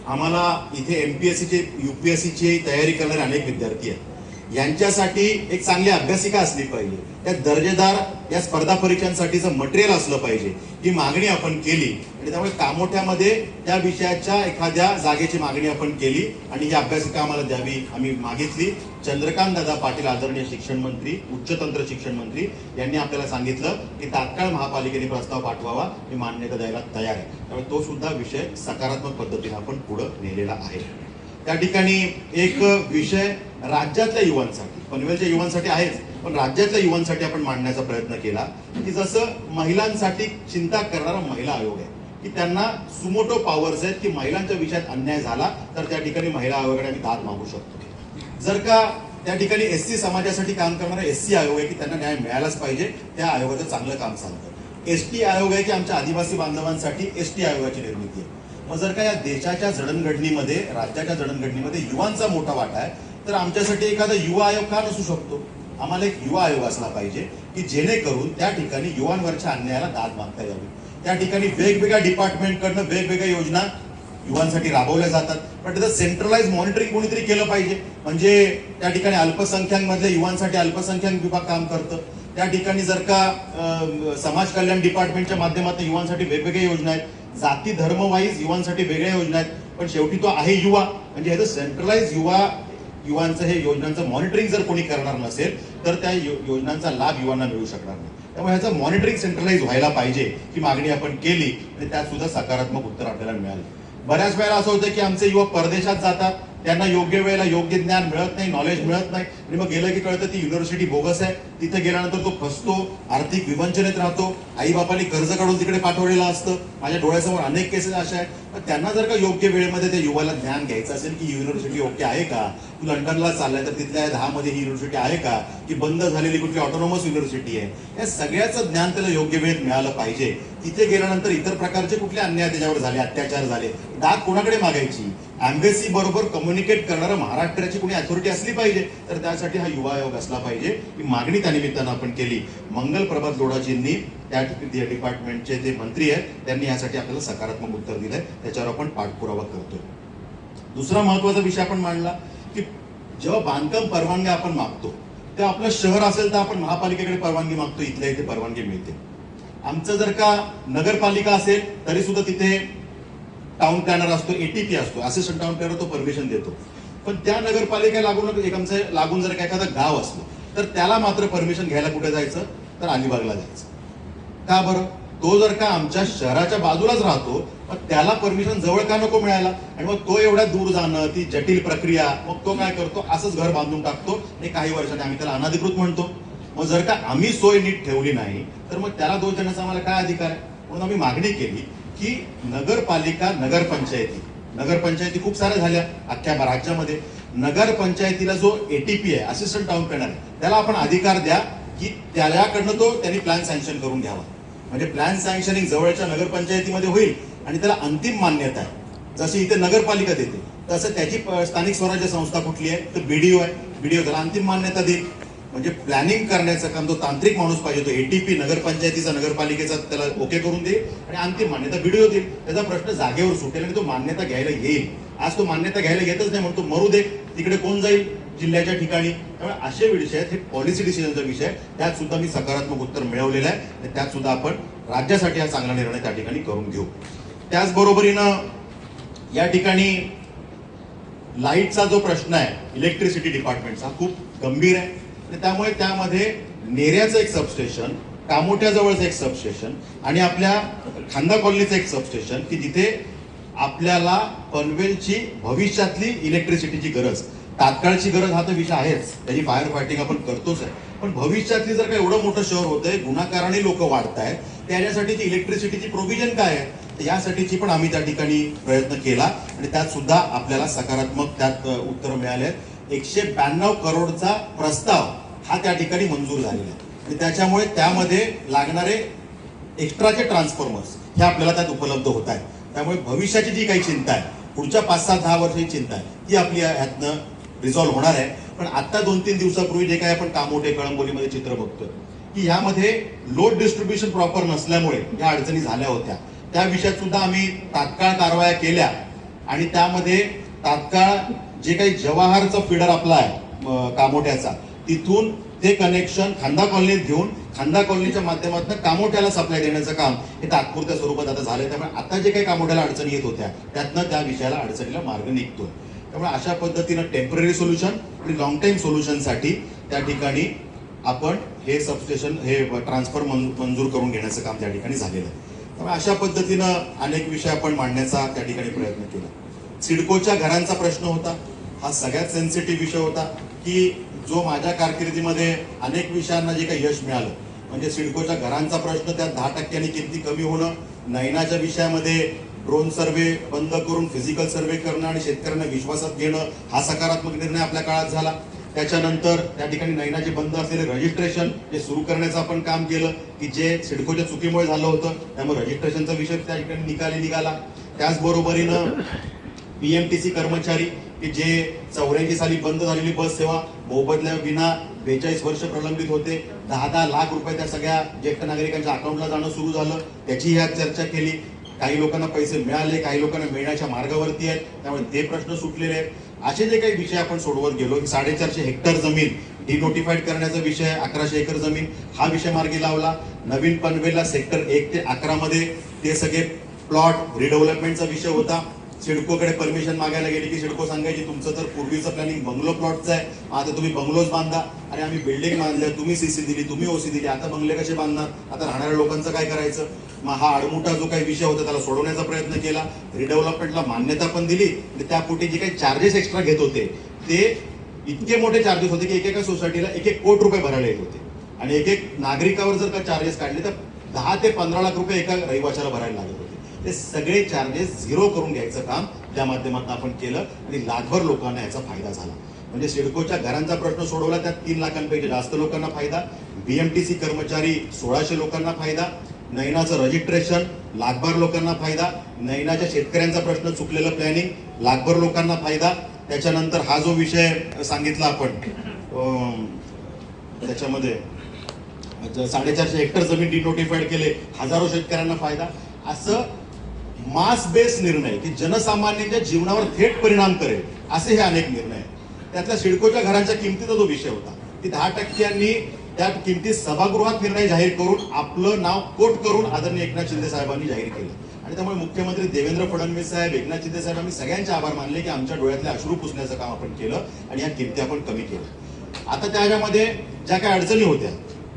आम्हाला इथे MPSCची UPSCची तयारी करणारे अनेक विद्यार्थी आहेत. यांच्यासाठी एक चांगली अभ्यासिका असली पाहिजे, त्या दर्जेदार या स्पर्धा परीक्षांसाठीचं मटेरियल असलं पाहिजे, ही मागणी आपण केली. आणि त्यामुळे कामोठ्यामध्ये त्या विषयाच्या एखाद्या जागेची मागणी आपण केली आणि ही अभ्यासिका आम्हाला द्यावी आम्ही मागितली. चंद्रकांत दादा पाटील आदरणीय शिक्षण मंत्री, उच्च तंत्र शिक्षण मंत्री यांनी आपल्याला सांगितलं की तात्काळ महापालिकेने प्रस्ताव पाठवावा, मी मान्यता द्यायला तयार आहे. त्यामुळे तो सुद्धा विषय सकारात्मक पद्धतीने आपण पुढे नेलेला आहे. त्या ठिकाणी एक विषय राज्यातल्या युवांसाठी, पनवेलच्या युवांसाठी आहेच, पण राज्यातल्या युवांसाठी आपण मांडण्याचा प्रयत्न केला की जसं महिलांसाठी चिंता करणारा महिला आयोग आहे, की त्यांना सुमोटो पॉवर्स आहेत की महिलांच्या विषयात अन्याय झाला तर त्या ठिकाणी महिला आयोगाकडे आम्ही दाद मागू शकतो. जर का त्या ठिकाणी एससी समाजासाठी काम करणारा एससी आयोग आहे की त्यांना न्याय मिळालाच पाहिजे, त्या आयोगाचं चांगलं काम चालतं. एसटी आयोग आहे की आमच्या आदिवासी बांधवांसाठी एसटी आयोगाची निर्मिती आहे. मग जर का या देशाच्या जडणघडणीमध्ये, राज्याच्या जडणघडणीमध्ये युवांचा मोठा वाटा आहे, तर आमच्यासाठी एखादा युवा आयोग का नसू शकतो? आम्हाला एक युवा आयोग असला पाहिजे की जेणेकरून त्या ठिकाणी युवांवरच्या अन्यायाला दाद मागता यावी. त्या ठिकाणी वेगवेगळ्या डिपार्टमेंटकडनं वेगवेगळ्या योजना युवांसाठी राबवल्या जातात, पण त्याचं सेंट्रलाइज मॉनिटरिंग कोणीतरी केलं पाहिजे. म्हणजे त्या ठिकाणी अल्पसंख्याकमधल्या युवांसाठी अल्पसंख्याक विभाग काम करतं. त्या ठिकाणी जर का समाज कल्याण डिपार्टमेंटच्या माध्यमातून युवांसाठी वेगवेगळ्या योजना आहेत, जाती धर्म वाईज युवांसाठी वेगळ्या योजना आहेत, पण शेवटी तो आहे युवा. म्हणजे ह्याचं सेंट्रलाइज युवांचं हे योजनांचं मॉनिटरिंग जर कोणी करणार नसेल तर त्या योजनांचा लाभ युवांना मिळू शकणार नाही. त्यामुळे ह्याचं मॉनिटरिंग सेंट्रलाइज व्हायला पाहिजे ही मागणी आपण केली आणि त्यात सुद्धा सकारात्मक उत्तर आपल्याला मिळालं. बऱ्याच वेळेला असं होतं की आमचे युवक परदेशात जातात, त्यांना योग्य वेळेला योग्य ज्ञान मिळत नाही, नॉलेज मिळत नाही, आणि मग गेलं की कळतं ती युनिव्हर्सिटी बोगस आहे. तिथे गेल्यानंतर तो फसतो, आर्थिक विवंचनेत राहतो, आई बापांनी कर्ज काढून तिकडे पाठवलेलं असतं. माझ्या डोळ्यासमोर अनेक केसेस अशा आहेत. पण त्यांना जर का योग्य वेळेमध्ये त्या युवाला ज्ञान घ्यायचं असेल की युनिव्हर्सिटी ओके आहे का, तू लंडनला चाललाय तर तिथल्या 10 मध्ये ही युनिव्हर्सिटी आहे का, की बंद झालेली कुठली ऑटोनॉमस युनिव्हर्सिटी आहे, या सगळ्याचं ज्ञान त्याला योग्य वेळेत मिळालं पाहिजे. तिथे गेल्यानंतर इतर प्रकारचे कुठले अन्याय त्याच्यावर झाले, अत्याचार झाले, दाद कोणाकडे मागायची? एम्बेसी बरोबर कम्युनिकेट करणारं महाराष्ट्राची कोणी अथॉरिटी असली पाहिजे, तर त्यासाठी हा युवा आयोग असला पाहिजे. ही मागणी त्या निमित्तानं आपण केली. मंगल प्रभात लोढाजींनी त्या डिपार्टमेंटचे जे मंत्री आहेत त्यांनी यासाठी आपल्याला सकारात्मक उत्तर दिलंय, त्याच्यावर आपण पाठपुरावा करतोय. दुसरा महत्वाचा विषय आपण मांडला की जेव्हा बांधकाम परवानगी आपण मागतो तेव्हा आपलं शहर असेल तर आपण महापालिकेकडे परवानगी मागतो, इथल्या इथे परवानगी मिळते. आमचं जर का नगरपालिका असेल तरी सुद्धा तिथे टाउन प्लॅनर असतो, एटीपी असतो, असिस्टंट टाउन प्लॅनर, तो परमिशन देतो. पण त्या नगरपालिका लागून जर का एखादं गाव असलं तर त्याला मात्र परमिशन घ्यायला कुठे जायचं, तर अलिबागला जायचं. का बरं? तो जर का आमच्या शहराच्या बाजूलाच राहतो मग त्याला परमिशन जवळ का नको मिळायला? आणि मग तो एवढ्या दूर जाणं, ती जटिल प्रक्रिया, मग तो काय करतो, असंच घर बांधून टाकतो आणि काही वर्षांनी आम्ही त्याला अनधिकृत म्हणतो. मग जर का आम्ही सोय नीट ठेवली नाही तर मग त्याला दोष देण्याचा आम्हाला काय अधिकार आहे? म्हणून आम्ही मागणी केली की नगरपालिका, नगरपंचायती खूप साऱ्या झाल्या अख्ख्या राज्यामध्ये. नगरपंचायतीला जो एटीपी आहे, असिस्टंट टाउन प्लॅनर, त्याला आपण अधिकार द्या की त्याच्याकडनं त्यांनी प्लॅन सँक्शन करून घ्यावा. म्हणजे प्लॅन सँक्शनिंग जवळच्या नगरपंचायतीमध्ये होईल आणि त्याला अंतिम मान्यता आहे. जशी इथे नगरपालिका देते तसं त्याची स्थानिक स्वराज्य संस्था कुठली आहे, तर बीडीओ आहे, बीडीओ त्याला अंतिम मान्यता देईल. म्हणजे प्लॅनिंग करण्याचं काम तो तांत्रिक माणूस पाहिजे, तो एटीपी नगरपंचायतीचा, नगरपालिकेचा त्याला ओके करून देईल आणि अंतिम मान्यता बीडीओ देईल. त्याचा प्रश्न जागेवर सुटेल आणि तो मान्यता घ्यायला येईल. आज तो मान्यता घ्यायला येतच नाही, म्हणतो मरू दे, तिकडे कोण जाईल जिल्ह्याच्या ठिकाणी. त्यामुळे असे विषय आहेत, हे पॉलिसी डिसिजनचा विषय, त्यात सुद्धा मी सकारात्मक उत्तर मिळवलेलं आहे आणि त्यात सुद्धा आपण राज्यासाठी हा चांगला निर्णय त्या ठिकाणी करून घेऊ. त्याचबरोबरीनं या ठिकाणी लाईटचा जो प्रश्न आहे, इलेक्ट्रिसिटी डिपार्टमेंटचा, खूप गंभीर आहे. आणि त्यामुळे त्यामध्ये नेऱ्याचं एक सबस्टेशन, कामोठ्याजवळचं एक सबस्टेशन आणि आपल्या खांदा कॉलनीचं एक सबस्टेशन, की जिथे आपल्याला पनवेलची भविष्यातली इलेक्ट्रिसिटीची गरज, तात्काळची गरज हा तर विषय आहेच, त्याची फायर फायटिंग आपण करतोच आहे, पण भविष्यातली जर का एवढं मोठं शहर होतंय, गुन्हागाराने लोक वाढत आहेत, त्याच्यासाठीची इलेक्ट्रिसिटीची प्रोव्हिजन काय आहे, यासाठीची पण आम्ही त्या ठिकाणी प्रयत्न केला आणि त्यात सुद्धा आपल्याला सकारात्मक त्यात उत्तर मिळाले आहेत. 192 करोडचा प्रस्ताव हा त्या ठिकाणी मंजूर झालेला आहे आणि त्याच्यामुळे त्यामध्ये लागणारे एक्स्ट्राचे ट्रान्सफॉर्मर्स हे आपल्याला त्यात उपलब्ध होत आहेत. त्यामुळे भविष्याची जी काही चिंता आहे, पुढच्या 5-6-10 वर्षाची चिंता आहे, ती आपली ह्यातनं रिझॉल्व्ह होणार आहे. पण आता 2-3 दिवसापूर्वी जे काही आपण कामोठे, कळंबोलीमध्ये चित्र बघतोय की ह्यामध्ये लोड डिस्ट्रीब्युशन प्रॉपर नसल्यामुळे या अडचणी झाल्या होत्या. त्या विषयात सुद्धा आम्ही तात्काळ कारवाया केल्या आणि त्यामध्ये तात्काळ जे काही जवाहरचं फीडर आपला आहे, कामोठ्याचा, तिथून ते कनेक्शन खांदा कॉलनीत घेऊन खांदा कॉलनीच्या माध्यमातून कामोठ्याला सप्लाय देण्याचं काम हे तात्पुरत्या स्वरूपात आता झालंय. त्यामुळे आता जे काही कामोठ्याला अडचणी येत होत्या त्यातनं त्या विषयाला अडचणीला मार्ग निघतोय. त्यामुळे अशा पद्धतीनं टेम्पररी सोल्युशन आणि लॉंग टाइम सोल्युशनसाठी त्या ठिकाणी आपण हे सबस्टेशन हे ट्रान्सफर मंजूर करून घेण्याचं काम त्या ठिकाणी झालेलं आहे. त्यामुळे अशा पद्धतीनं अनेक विषय आपण मांडण्याचा त्या ठिकाणी प्रयत्न केला. सिडकोच्या घरांचा प्रश्न होता, हा सगळ्यात सेन्सिटिव्ह विषय होता की जो माझ्या कारकिर्दीमध्ये अनेक विषयांना जे काही यश मिळालं म्हणजे सिडकोच्या घरांचा प्रश्न, त्यात 10% किमती कमी होणं, नैनाच्या विषयामध्ये ड्रोन सर्वे बंद करून फिजिकल सर्वे करणं आणि शेतकऱ्यांना विश्वासात घेणं, हा सकारात्मक निर्णय आपल्या काळात झाला. त्याच्यानंतर त्या ठिकाणी नैनाचे बंद असलेले रजिस्ट्रेशन जे सुरू करण्याचं आपण काम केलं की जे सिडकोच्या चुकीमुळे झालं होतं, त्यामुळे रजिस्ट्रेशनचा विषय त्या ठिकाणी निकाली निघाला. त्याचबरोबरीनं PMTC कर्मचारी की जे 84 साली बंद झालेली बस सेवा मोबदल्या विना 42 वर्ष प्रलंबित होते, 10-10 लाख रुपये त्या सगळ्या ज्येष्ठ नागरिकांच्या अकाउंटला जाणं सुरू झालं, त्याची ह्यात चर्चा केली. काही लोकांना पैसे मिळाले, काही लोकांना मिळण्याच्या मार्गावरती आहेत, त्यामुळे ते प्रश्न सुटलेले आहेत. असे जे काही विषय आपण सोडवत गेलो, 450 हेक्टर जमीन डिनोटिफाईड करण्याचा विषय, 1100 एकर जमीन हा विषय मार्गी लावला. नवीन पनवेलला सेक्टर 1 ते 11 मध्ये ते सगळे प्लॉट रिडेव्हलपमेंटचा विषय होता. सिडकोकडे परमिशन मागायला गेली की सिडको सांगायची तुमचं तर पूर्वीचं प्लॅनिंग बंगलो प्लॉटचं आहे, आता तुम्ही बंगलोज बांधा. आणि आम्ही बिल्डिंग बांधल्या, तुम्ही CC दिली, तुम्ही OC दिली, आता बंगले कसे बांधणार, आता राहणाऱ्या लोकांचं काय करायचं. मग हा आडमुठा जो काही विषय होता त्याला सोडवण्याचा प्रयत्न केला, रिडेव्हलपमेंटला मान्यता पण दिली. त्यापोटी जे काही चार्जेस एक्स्ट्रा घेत होते ते इतके मोठे चार्जेस होते की एकेका सोसायटीला 1-1 कोटी रुपये भरायला येत होते आणि एक नागरिकावर जर का चार्जेस काढले तर 10 ते 15 लाख रुपये एका रहिवाशाला भरायला लागत होते. ते सगळे चार्जेस झिरो करून घ्यायचं काम त्या माध्यमातून आपण केलं आणि लाखभर लोकांना याचा फायदा झाला. म्हणजे सिडकोच्या घरांचा प्रश्न सोडवला, त्यात 3 लाखांपैकी जास्त लोकांना फायदा. BMTC कर्मचारी 1600 लोकांना फायदा. नैनाचं रजिस्ट्रेशन लाखभर लोकांना फायदा. नैनाच्या शेतकऱ्यांचा प्रश्न चुकलेलं प्लॅनिंग लाखभर लोकांना फायदा. त्याच्यानंतर हा जो विषय सांगितला आपण त्याच्यामध्ये 450 हेक्टर जमीन डिनोटिफाईड केले, हजारो शेतकऱ्यांना फायदा. असं मास बेस निर्णय की जनसामान्यांच्या जीवनावर थेट परिणाम करेल असे हे अनेक निर्णय आहेत. त्यातल्या सिडकोच्या घरांच्या किमतीचा जो विषय होता ती 10% त्या किमतीत सभागृहात निर्णय जाहीर करून आपलं नाव कोट करून आदरणीय एकनाथ शिंदे साहेबांनी जाहीर केलं. आणि त्यामुळे मुख्यमंत्री देवेंद्र फडणवीस साहेब, एकनाथ शिंदे साहेब आम्ही सगळ्यांचे आभार मानले की आमच्या डोळ्यातले अश्रू पुसण्याचं काम आपण केलं आणि ह्या किमती आपण कमी केल्या. आता त्याच्यामध्ये ज्या काही अडचणी होत्या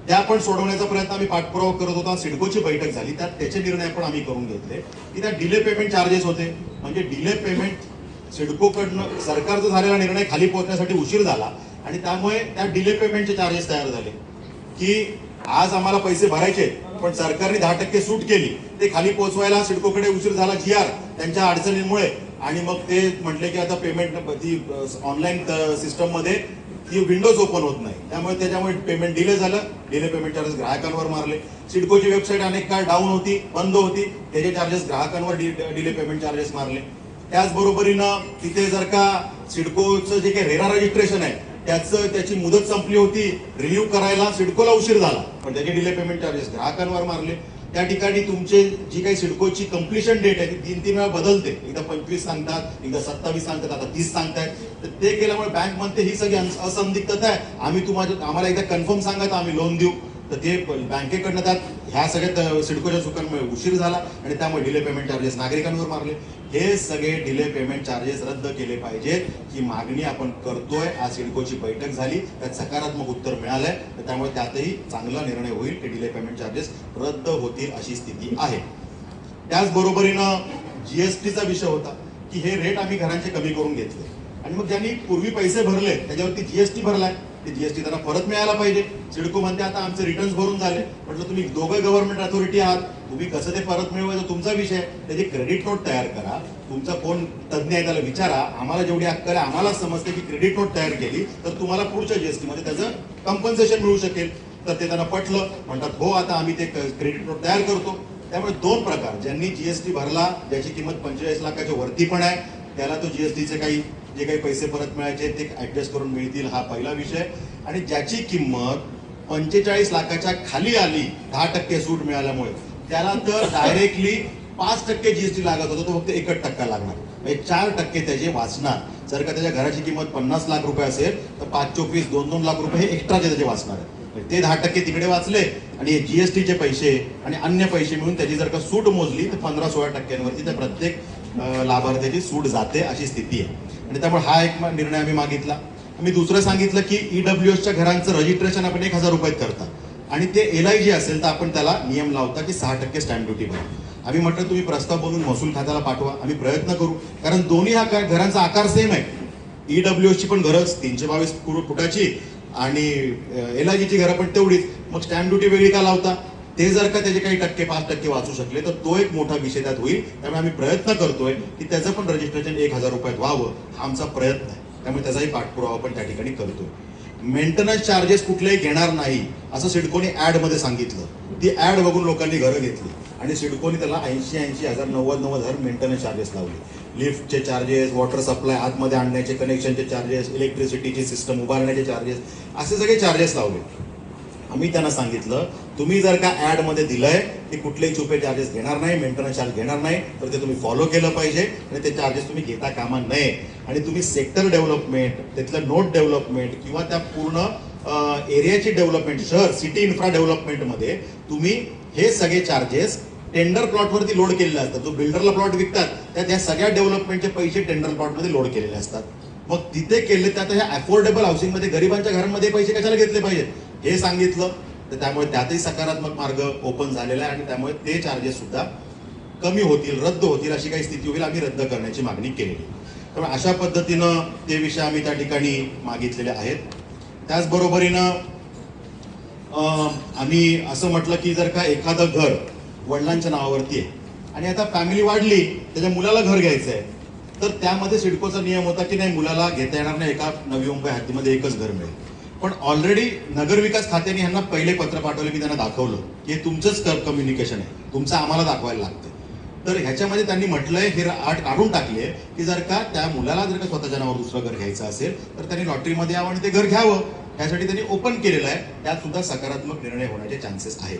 त्या आपण सोडवण्याचा प्रयत्न आम्ही पाठपुरावा करत होता. सिडकोची बैठक झाली, त्यात त्याचे निर्णय पण आम्ही करून घेतले की त्या डिले पेमेंट चार्जेस होते, म्हणजे डिले पेमेंट सिडकोकडनं सरकारचा झालेला निर्णय खाली पोहोचण्यासाठी उशीर झाला आणि त्यामुळे त्या डिले पेमेंटचे चार्जेस तयार झाले की आज आम्हाला पैसे भरायचे पण सरकारने 10% सूट केली, ते खाली पोहोचवायला सिडकोकडे उशीर झाला GR त्यांच्या अडचणींमुळे. आणि मग ते म्हटले की आता पेमेंट ती ऑनलाईन सिस्टम मध्ये ती विंडोज ओपन होत नाही, त्याच्यामुळे पेमेंट डिले झालं. डिले पेमेंट चार्जेस ग्राहकांवर मारले. सिडकोची वेबसाईट अनेक काळ डाऊन होती, बंद होती, त्याचे चार्जेस ग्राहकांवर डिले पेमेंट चार्जेस मारले. त्याचबरोबरीनं तिथे जर का सिडकोचं जे काही रेरा रजिस्ट्रेशन आहे त्याची मुदत संपली होती, रिन्यू करायला सिडकोला उशीर झाला पण त्याचे डिले पेमेंट चार्जेस ग्राहकांवर मारले. त्या ठिकाणी तुमचे जी काही सिडकोची कम्प्लिशन डेट आहे ती 3-3 वेळा बदलते, एकदा 25 सांगतात, एकदा 27 सांगतात, आता 30 सांगतायत. तर ते केल्यामुळे बँक म्हणते ही सगळी असंदिग्धता आहे, आम्हाला एकदा कन्फर्म सांगा तर आम्ही लोन देऊ. तर ते बँकेकडनं त्यात ह्या सगळ्यात सिडकोच्या चुकांमुळे उशीर झाला आणि त्यामुळे डिले पेमेंट चार्जेस नागरिकांवर मारले. हे सगळे डिले पेमेंट चार्जेस रद्द केले पाहिजेत ही मागणी आपण करतोय. आज सिडकोची बैठक झाली, त्यात सकारात्मक उत्तर मिळालंय, तर त्यामुळे त्यातही चांगला निर्णय होईल, ते डिले पेमेंट चार्जेस रद्द होतील अशी स्थिती आहे. त्याचबरोबरीनं GSTचा विषय होता की हे रेट आम्ही घरांचे कमी करून घेतले आणि मग ज्यांनी पूर्वी पैसे भरले त्याच्यावरती GST भरलाय, ते GST त्यांना परत मिळायला पाहिजे. सिडको म्हणते आता आमचे रिटर्न्स भरून झाले. म्हटलं तुम्ही दोघं गव्हर्नमेंट अथॉरिटी आहात, तुम्ही कसं ते परत मिळवायचं तुमचा विषय, त्याची क्रेडिट नोट तयार करा, तुमचा कोण तज्ञ आहे त्याला विचारा, आम्हाला जेवढी अक्कल आहे आम्हाला समजते की क्रेडिट नोट तयार केली तर तुम्हाला पुढच्या GST मध्ये त्याचं कम्पन्सेशन मिळू शकेल. तर ते त्यांना पटलं, म्हणतात हो आता आम्ही ते क्रेडिट नोट तयार करतो. त्यामुळे 2 प्रकार, ज्यांनी GST भरला ज्याची किंमत 45 लाखाच्या वरती पण आहे त्याला तो GSTचे काही जे काही पैसे परत मिळायचे ते ऍडजस्ट करून मिळतील, हा पहिला विषय. आणि ज्याची किंमत 45 लाखाच्या खाली आली 10% सूट मिळाल्यामुळे त्याला तर डायरेक्टली 5% जीएसटी लागत होता, तो फक्त 1% लागणार, म्हणजे 4% त्याचे वाचणार. जर का त्याच्या घराची किंमत 50 लाख रुपये असेल तर 5 चोक 20 2-2 लाख रुपये हे एक्स्ट्राचे त्याचे वाचणार आहे. ते 10% तिकडे वाचले आणि हे जीएसटीचे पैसे आणि अन्य पैसे मिळून त्याची जर का सूट मोजली तर 15-16% त्या प्रत्येक लाभार्थ्याची सूट जाते, अशी स्थिती आहे. आणि त्यामुळे हा एक निर्णय आम्ही मागितला. आम्ही दुसरं सांगितलं की ईडब्ल्यूएसच्या घरांचं रजिस्ट्रेशन आपण 1000 रुपयात करता आणि ते LIG असेल तर आपण त्याला नियम लावता की 6% स्टॅम्प ड्युटी भरा. आम्ही म्हटलं तुम्ही प्रस्ताव बनवून महसूल खात्याला पाठवा, आम्ही प्रयत्न करू, कारण दोन्ही घरांचा आकार सेम आहे. ईडब्ल्यूएसची पण घरच 322 फुटाची आणि LIGची घरं पण तेवढीच, मग स्टॅम्प ड्युटी वेगळी का लावता? ते जर का त्याचे काही 5% वाचू शकले तर तो एक मोठा विषय त्यात होईल. त्यामुळे आम्ही प्रयत्न करतोय की त्याचं पण रजिस्ट्रेशन 1000 रुपयात व्हावं, हा आमचा प्रयत्न आहे. त्यामुळे त्याचाही पाठपुरावा पण त्या ठिकाणी करतोय. मेंटेनन्स चार्जेस कुठलेही घेणार नाही असं सिडकोने ऍड मध्ये सांगितलं. ती ऍड बघून लोकांनी घरं घेतली आणि सिडकोने त्याला 80,000 90,000 मेंटेनन्स चार्जेस लावले. लिफ्टचे चार्जेस, वॉटर सप्लाय आतमध्ये आणण्याचे, कनेक्शनचे चार्जेस, इलेक्ट्रिसिटीची सिस्टम उभारण्याचे चार्जेस, असे सगळे चार्जेस लावले. आम्ही त्यांना सांगितलं तुम्ही जर का ऍड मध्ये दिलंय की कुठलेही छुपे चार्जेस घेणार नाही, मेंटेनन्स चार्ज घेणार नाही, तर ते तुम्ही फॉलो केलं पाहिजे आणि ते चार्जेस तुम्ही घेता कामा नये. आणि तुम्ही सेक्टर डेव्हलपमेंट, तिथलं नोड डेव्हलपमेंट किंवा त्या पूर्ण एरियाची डेव्हलपमेंट, शहर सिटी इन्फ्रा डेव्हलपमेंटमध्ये तुम्ही हे सगळे चार्जेस टेंडर प्लॉटवरती लोड केलेले असतात. जो बिल्डरला प्लॉट विकतात त्यात ह्या सगळ्या डेव्हलपमेंटचे पैसे टेंडर प्लॉटमध्ये लोड केलेले असतात. मग तिथे केले त्यात ह्या अफोर्डेबल हाऊसिंगमध्ये गरिबांच्या घरांमध्ये पैसे कशाला घेतले पाहिजे हे सांगितलं. तर त्यामुळे त्यातही सकारात्मक मार्ग ओपन झालेला आहे आणि त्यामुळे ते चार्जेस सुद्धा कमी होतील, रद्द होतील, अशी काही स्थिती होईल. आम्ही रद्द करण्याची मागणी केलेली. त्यामुळे अशा पद्धतीनं ते विषय आम्ही त्या ठिकाणी मागितलेले आहेत. त्याचबरोबरीनं आम्ही असं म्हटलं की जर का एखादं घर वडिलांच्या नावावरती आहे आणि आता फॅमिली वाढली, त्याच्या मुलाला घर घ्यायचं आहे, तर त्यामध्ये सिडकोचा नियम होता की नाही, मुलाला घेता येणार नाही, एका नवी मुंबई हद्दीमध्ये एकच घर मिळेल. पण ऑलरेडी नगरविकास खात्याने ह्यांना पहिले पत्र पाठवले, मी त्यांना दाखवलं की हे तुमचंच कम्युनिकेशन आहे, तुमचं आम्हाला दाखवायला लागतं. तर ह्याच्यामध्ये त्यांनी म्हटलंय, हे आठ काढून टाकले की जर का त्या मुलाला जर का स्वतःच्या नावावर दुसरं घर घ्यायचं असेल तर त्यांनी लॉटरीमध्ये यावं आणि ते घर घ्यावं. त्यासाठी त्यांनी ओपन केलेलं आहे. त्यात सुद्धा सकारात्मक निर्णय होण्याचे चान्सेस आहेत.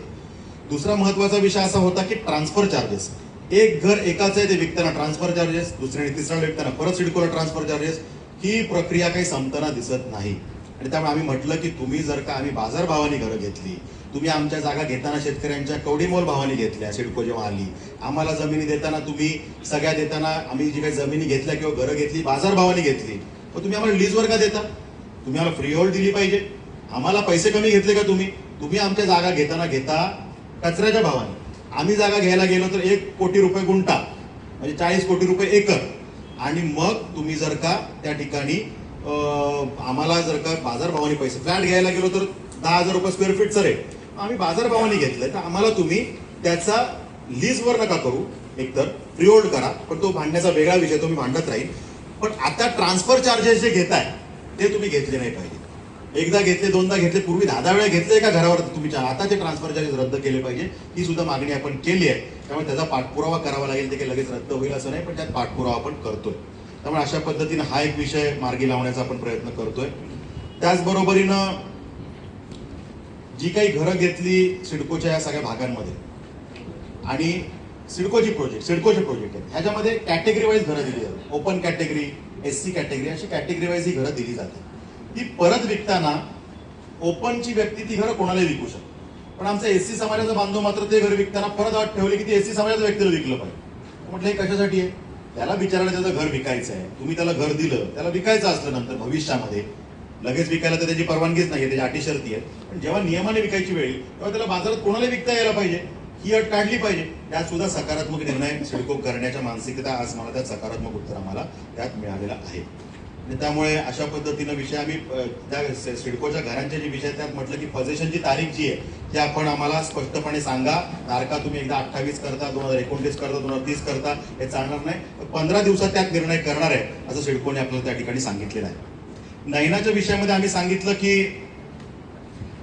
दुसरा महत्वाचा विषय असा होता की ट्रान्सफर चार्जेस. एक घर एकाच आहे, ते विकताना ट्रान्सफर चार्जेस, दुसऱ्याने तिसऱ्याला विकताना परत सिडकोला ट्रान्सफर चार्जेस, ही प्रक्रिया काही संपताना दिसत नाही. आणि त्यामुळे आम्ही म्हटलं की तुम्ही जर का आम्ही बाजारभावाने घरं घेतली, तुम्ही आमच्या जागा घेताना शेतकऱ्यांच्या कवडीमोल भावाने घेतल्या, सिडको जेव्हा आली, आम्हाला जमिनी देताना तुम्ही सगळ्या देताना आम्ही जी काही जमिनी घेतल्या किंवा घरं घेतली बाजारभावाने घेतली, मग तुम्ही आम्हाला लीजवर का देता? तुम्ही आम्हाला फ्री होल्ड दिली पाहिजे. आम्हाला पैसे कमी घेतले का तुम्ही? तुम्ही आमच्या जागा घेताना घेता कचऱ्याच्या भावाने. आम्ही जागा घ्यायला गेलो तर 1 कोटी रुपये गुंठा म्हणजे 40 कोटी रुपये एकर, आणि मग तुम्ही जर का त्या ठिकाणी आम्हाला जर का बाजारभावाने पैसे, फ्लॅट घ्यायला गेलो तर 10,000 रुपये स्क्वेअर फीटचं रेट, आम्ही बाजारभावाने घेतलंय, तर आम्हाला तुम्ही त्याचा लीजवर नका करू, एकतर फ्री होल्ड करा. पण तो भांडण्याचा वेगळा विषय, तो मी भांडत राहील. पण आता ट्रान्सफर चार्जेस जे घेताय ते तुम्ही घेतले नाही पाहिजे. एकदा घेतले, दोनदा घेतले, पूर्वी 10 वेळा घेतले का घरावर तुम्ही, आता ते ट्रान्सफर चार्जेस रद्द केले पाहिजे. ही सुद्धा मागणी आपण केली आहे. त्यामुळे त्याचा पाठपुरावा करावा लागेल. ते काही लगेच रद्द होईल असं नाही, पण त्यात पाठपुरावा आपण करतोय. त्यामुळे अशा पद्धतीनं हा एक विषय मार्गी लावण्याचा आपण प्रयत्न करतोय. त्याचबरोबरीनं जी काही घरं घेतली सिडकोच्या या सगळ्या भागांमध्ये आणि सिडकोचे प्रोजेक्ट आहेत, ह्याच्यामध्ये कॅटेगरी वाईज घरं दिली जातात. ओपन कॅटेगरी, SC कॅटेगरी, अशी कॅटेगरी वाईज ही घरं दिली जातात. ती परत विकताना ओपनची व्यक्ती ती घरं कोणालाही विकू शकते. पण आमचा SC समाजाचा बांधव मात्र ते घर विकताना परत अट ठेवली की ते SC समाजाच्या व्यक्तीला विकलं पाहिजे. म्हटलं हे कशासाठी आहे? त्याला विचारायला त्याचं घर विकायचं आहे, तुम्ही त्याला घर दिलं, त्याला विकायचं असलं नंतर भविष्यामध्ये, लगेच विकायला तर त्याची परवानगीच नाही, त्याची अटी शर्ती आहेत. पण जेव्हा नियमाने विकायची वेळ तेव्हा त्याला बाजारात कोणाला विकता यायला पाहिजे, ही अट काढली पाहिजे. त्यात सुद्धा सकारात्मक निर्णय सिडको करण्याच्या मानसिकता, आज मला त्यात सकारात्मक उत्तर आम्हाला त्यात मिळालेलं आहे. आणि त्यामुळे अशा पद्धतीनं विषय आम्ही त्या सिडकोच्या घरांचे जे विषय त्यात म्हटलं की पजेशनची तारीख जी आहे ती आपण आम्हाला स्पष्टपणे सांगा. तारखा तुम्ही एकदा 28 करता, 2029 करता, 2030 करता, हे चालणार नाही. 15 दिवसात त्यात निर्णय करणार आहे असं सिडकोने आपल्याला त्या ठिकाणी सांगितलेलं आहे. नैनाच्या विषयामध्ये आम्ही सांगितलं की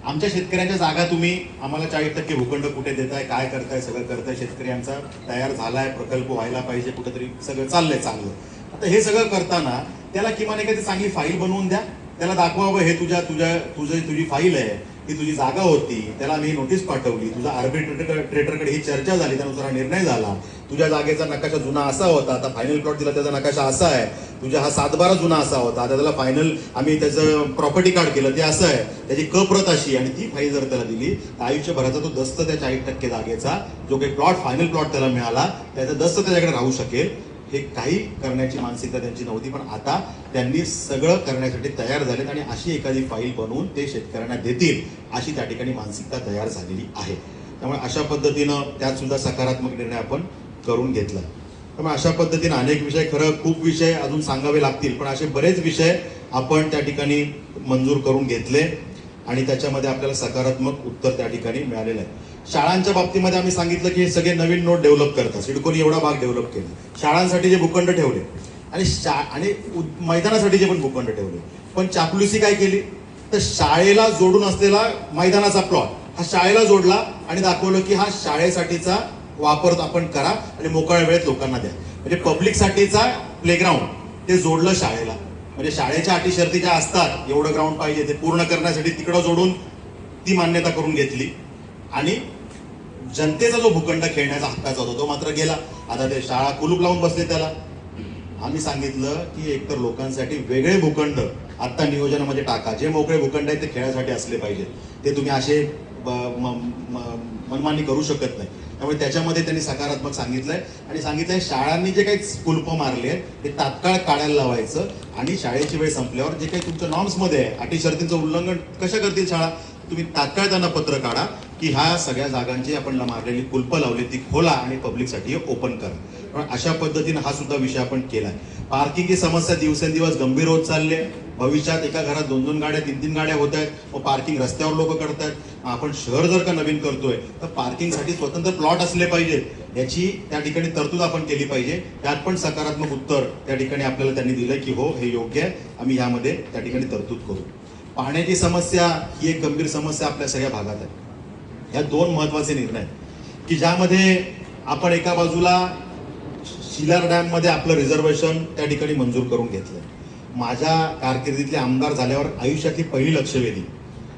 आमच्या शेतकऱ्यांच्या जागा तुम्ही आम्हाला 40% भूखंड कुठे देताय, काय करताय, सगळं करताय. शेतकऱ्यांचा तयार झालाय, प्रकल्प व्हायला पाहिजे, कुठेतरी सगळं चाललंय चांगलं. आता हे सगळं करताना त्याला किमान एखादी चांगली फाईल बनवून द्या, त्याला दाखवावं हे तुझी फाईल आहे, ती तुझी जागा होती, त्याला आम्ही नोटीस पाठवली, तुझा आर्बिट्रेटरकडे ही चर्चा झाली, त्यानुसार हा निर्णय झाला, तुझ्या जागेचा नकाशा जुना असा होता, आता फायनल प्लॉट दिला त्याचा नकाशा असा आहे, तुझा हा 7/12 जुना असा होता, आता त्याला फायनल आम्ही त्याचं प्रॉपर्टी कार्ड केलं ते असं आहे, त्याची प्रत अशी, आणि ती फाईल जर त्याला दिली तर आयुष्यभराचा तो दस्त त्या 40% जागेचा जो काही प्लॉट फायनल प्लॉट त्याला मिळाला त्याचा दस्त त्याच्याकडे राहू शकेल. हे काही करण्याची मानसिकता त्यांची नव्हती, पण आता त्यांनी सगळं करण्यासाठी तयार झालेत आणि अशी एखादी फाईल बनवून ते शेतकऱ्यांना देतील अशी त्या ठिकाणी मानसिकता तयार झालेली आहे. त्यामुळे अशा पद्धतीनं त्यात सुद्धा सकारात्मक निर्णय आपण करून घेतला. त्यामुळे अशा पद्धतीने अनेक विषय, खरं खूप विषय अजून सांगावे लागतील, पण असे बरेच विषय आपण त्या ठिकाणी मंजूर करून घेतले आणि त्याच्यामध्ये आपल्याला सकारात्मक उत्तर त्या ठिकाणी मिळालेलं आहे. शाळांच्या बाबतीमध्ये आम्ही सांगितलं की हे सगळे नवीन नोट डेव्हलप करतात, सिडकोने एवढा भाग डेव्हलप केला, शाळांसाठी जे भूखंड ठेवले आणि मैदानासाठी जे पण भूखंड ठेवले, पण चापलुसी काय केली तर शाळेला जोडून असलेला मैदानाचा प्लॉट हा शाळेला जोडला आणि दाखवलं की हा शाळेसाठीचा वापर आपण करा आणि मोकळ्या वेळेत लोकांना द्या. म्हणजे पब्लिकसाठीचा प्लेग्राऊंड ते जोडलं शाळेला. म्हणजे शाळेच्या अटी शर्ती ज्या असतात, एवढं ग्राउंड पाहिजे ते पूर्ण करण्यासाठी तिकडं जोडून ती मान्यता करून घेतली आणि जनतेचा जो भूखंड खेळण्याचा हक्काचा होता तो मात्र गेला. आता ते शाळा कुलूप लावून बसले त्याला. आम्ही सांगितलं की एकतर लोकांसाठी वेगळे भूखंड आता नियोजनामध्ये टाका, जे मोकळे भूखंड आहेत ते खेळासाठी असले पाहिजेत, ते तुम्ही असे मनमानी करू शकत नाही. त्यामुळे त्याच्यामध्ये त्यांनी सकारात्मक सांगितलंय आणि सांगितलंय शाळांनी जे काही कुलप मारले ते तात्काळ काढायला लावायचं आणि शाळेची वेळ संपल्यावर जे काही तुमच्या नॉर्म्समध्ये आहे, अटी शर्तींचं उल्लंघन कशा करतील शाळा, तुम्ही तात्काळ त्यांना पत्र काढा की ह्या सगळ्या जागांची आपण मारलेली कुलपं लावली ती खोला आणि पब्लिकसाठी ओपन करा. पण अशा पद्धतीने हा सुद्धा विषय आपण केलाय. पार्किंगची समस्या दिवसेंदिवस गंभीर होत चालली आहे. भविष्यात एका घरात 2-2 गाड्या 3-3 गाड्या होत आहेत, मग पार्किंग रस्त्यावर लोक करतायत. आपण शहर जर का नवीन करतोय तर पार्किंगसाठी स्वतंत्र प्लॉट असले पाहिजेत, याची त्या ठिकाणी तरतूद आपण केली पाहिजे. त्यात पण सकारात्मक उत्तर त्या ठिकाणी आपल्याला त्यांनी दिलं की हो हे योग्य आहे, आम्ही यामध्ये त्या ठिकाणी तरतूद करू. पाण्याची समस्या ही एक गंभीर समस्या आपल्या सगळ्या भागात आहे. ह्या 2 महत्वाचे निर्णय की ज्यामध्ये आपण एका बाजूला शिलार डॅम मध्ये आपलं रिझर्वेशन त्या ठिकाणी मंजूर करून घेतलं. माझ्या कारकिर्दीतले आमदार झाल्यावर आयुष्यातली पहिली लक्षवेधी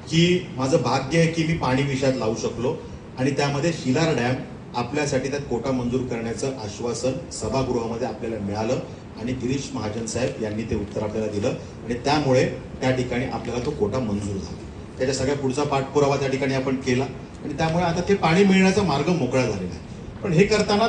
की माझं भाग्य आहे की मी पाणी विषयात लावू शकलो आणि त्यामध्ये शिलार डॅम आपल्यासाठी त्यात कोटा मंजूर करण्याचं आश्वासन सभागृहामध्ये आपल्याला मिळालं आणि गिरीश महाजन साहेब यांनी ते उत्तर आपल्याला दिलं आणि त्यामुळे त्या ठिकाणी आपल्याला तो कोटा मंजूर झाला. त्याच्या सगळ्या पुढचा पाठपुरावा त्या ठिकाणी आपण केला आणि त्यामुळे आता ते पाणी मिळण्याचा मार्ग मोकळा झालेला आहे. पण हे करताना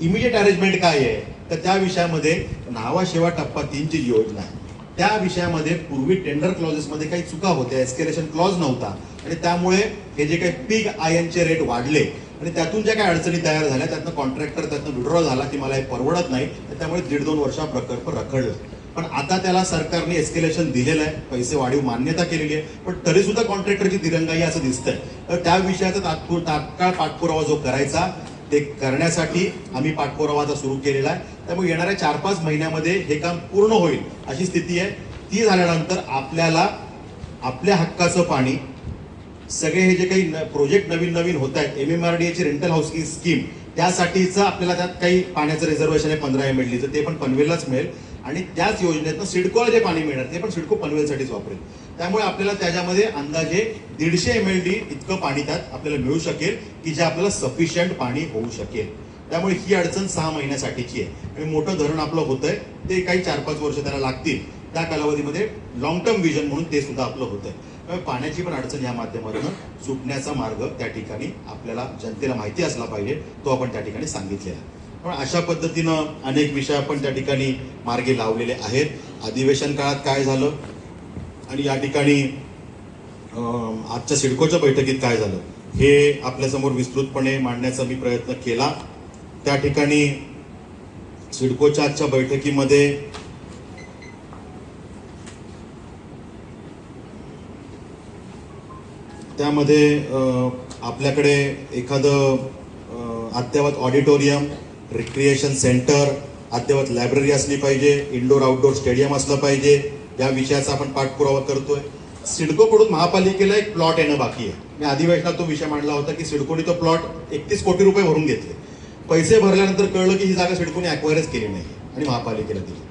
इमिजिएट अरेंजमेंट काय आहे तर त्या विषयामध्ये नावाशेवा टप्पा 3 ची जी योजना आहे त्या विषयामध्ये पूर्वी टेंडर क्लॉजेसमध्ये काही चुका होत्या, एस्केलेशन क्लॉज नव्हता आणि त्यामुळे हे जे काही पीक आयनचे रेट वाढले आणि त्यातून ज्या काही अडचणी तयार झाल्या त्यातनं कॉन्ट्रॅक्टर त्यातनं विड्रॉ झाला की मला हे परवडत नाही, त्यामुळे 1.5-2 वर्षा प्रकल्प रखडला. पण आता त्याला सरकारने एस्केलेशन दिलेलं आहे, पैसे वाढीव मान्यता केलेली आहे, पण तरी सुद्धा कॉन्ट्रॅक्टरची दिरंगाई असं दिसतंय. तर त्या विषयाचा तात्काळ पाठपुरावा जो करायचा ते करण्यासाठी आम्ही पाठपुरावा आता सुरू केलेला आहे. त्यामुळे येणाऱ्या 4-5 महिन्यामध्ये हे काम पूर्ण होईल अशी स्थिती आहे. ती झाल्यानंतर आपल्याला आपल्या हक्काचं पाणी सगळे हे जे काही प्रोजेक्ट नवीन होत आहेत, MMRDA ची रेंटल हाऊसिंग स्कीम त्यासाठीचं आपल्याला त्यात काही पाण्याचं रिझर्वेशन आहे 15 MLD चं, ते पण पनवेललाच मिळेल आणि त्याच योजनेतनं सिडकोला जे पाणी मिळणार ते पण सिडको पनवेलसाठीच वापरेल. त्यामुळे आपल्याला त्याच्यामध्ये अंदाजे 150 MLD इतकं पाणी त्यात आपल्याला मिळू शकेल की जे आपल्याला सफिशियंट पाणी होऊ शकेल. त्यामुळे ही अडचण 6 महिन्यासाठीची आहे आणि मोठं धरण आपलं होतंय ते काही 4-5 वर्ष त्याला लागतील. त्या कालावधीमध्ये लॉंग टर्म विजन म्हणून ते सुद्धा आपलं होतंय. त्यामुळे पाण्याची पण अडचण या माध्यमातून सुटण्याचा मार्ग त्या ठिकाणी आपल्याला जनतेला माहिती असला पाहिजे, तो आपण त्या ठिकाणी सांगितलेला आहे. पण अशा पद्धतीनं अनेक विषय आपण त्या ठिकाणी मार्गी लावलेले आहेत. अधिवेशन काळात काय झालं आणि या ठिकाणी आजच्या सिडकोच्या बैठकीत काय झालं हे आपल्यासमोर विस्तृतपणे मांडण्याचा मी प्रयत्न केला. त्या ठिकाणी सिडकोच्या आजच्या बैठकीमध्ये त्यामध्ये आपल्याकडे एखादं अद्ययावत ऑडिटोरियम, रिक्रिएशन सेंटर, अद्ययावत लायब्ररी असली पाहिजे, इंडोर आउटडोर स्टेडियम असलं पाहिजे, या विषयाचा आपण पाठपुरावा करतोय. सिडकोकडून महापालिकेला एक प्लॉट येणं बाकी आहे. मी अधिवेशनात तो विषय मांडला होता की सिडकोने तो प्लॉट 31 कोटी रुपये भरून घेतले. पैसे भरल्यानंतर कळलं की ही जागा सिडकोने ॲक्वायरच केली नाही आणि महापालिकेला दिली.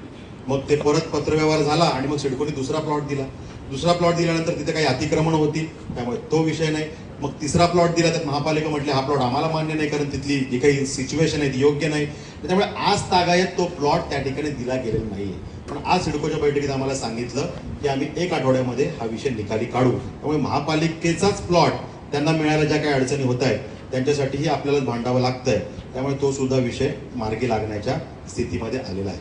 मग ते परत पत्रव्यवहार झाला आणि मग सिडकोने दुसरा प्लॉट दिला. दुसरा प्लॉट दिल्यानंतर तिथे काही अतिक्रमण होती, त्यामुळे तो विषय नाही. मग तिसरा प्लॉट दिला तर महापालिका म्हटले हा प्लॉट आम्हाला मान्य नाही, कारण तिथली जी काही सिच्युएशन आहे ती योग्य नाही. त्यामुळे आज तागायत तो प्लॉट त्या ठिकाणी दिला गेलेला नाहीये. पण आज सिडकोच्या बैठकीत आम्हाला सांगितलं की आम्ही 1 आठवड्यामध्ये हा विषय निकाली काढू. त्यामुळे महापालिकेचाच प्लॉट त्यांना मिळायला ज्या काही अडचणी होत आहेत त्यांच्यासाठीही आपल्याला भांडावं लागतंय. त्यामुळे तो सुद्धा विषय मार्गी लागण्याच्या स्थितीमध्ये आलेला आहे.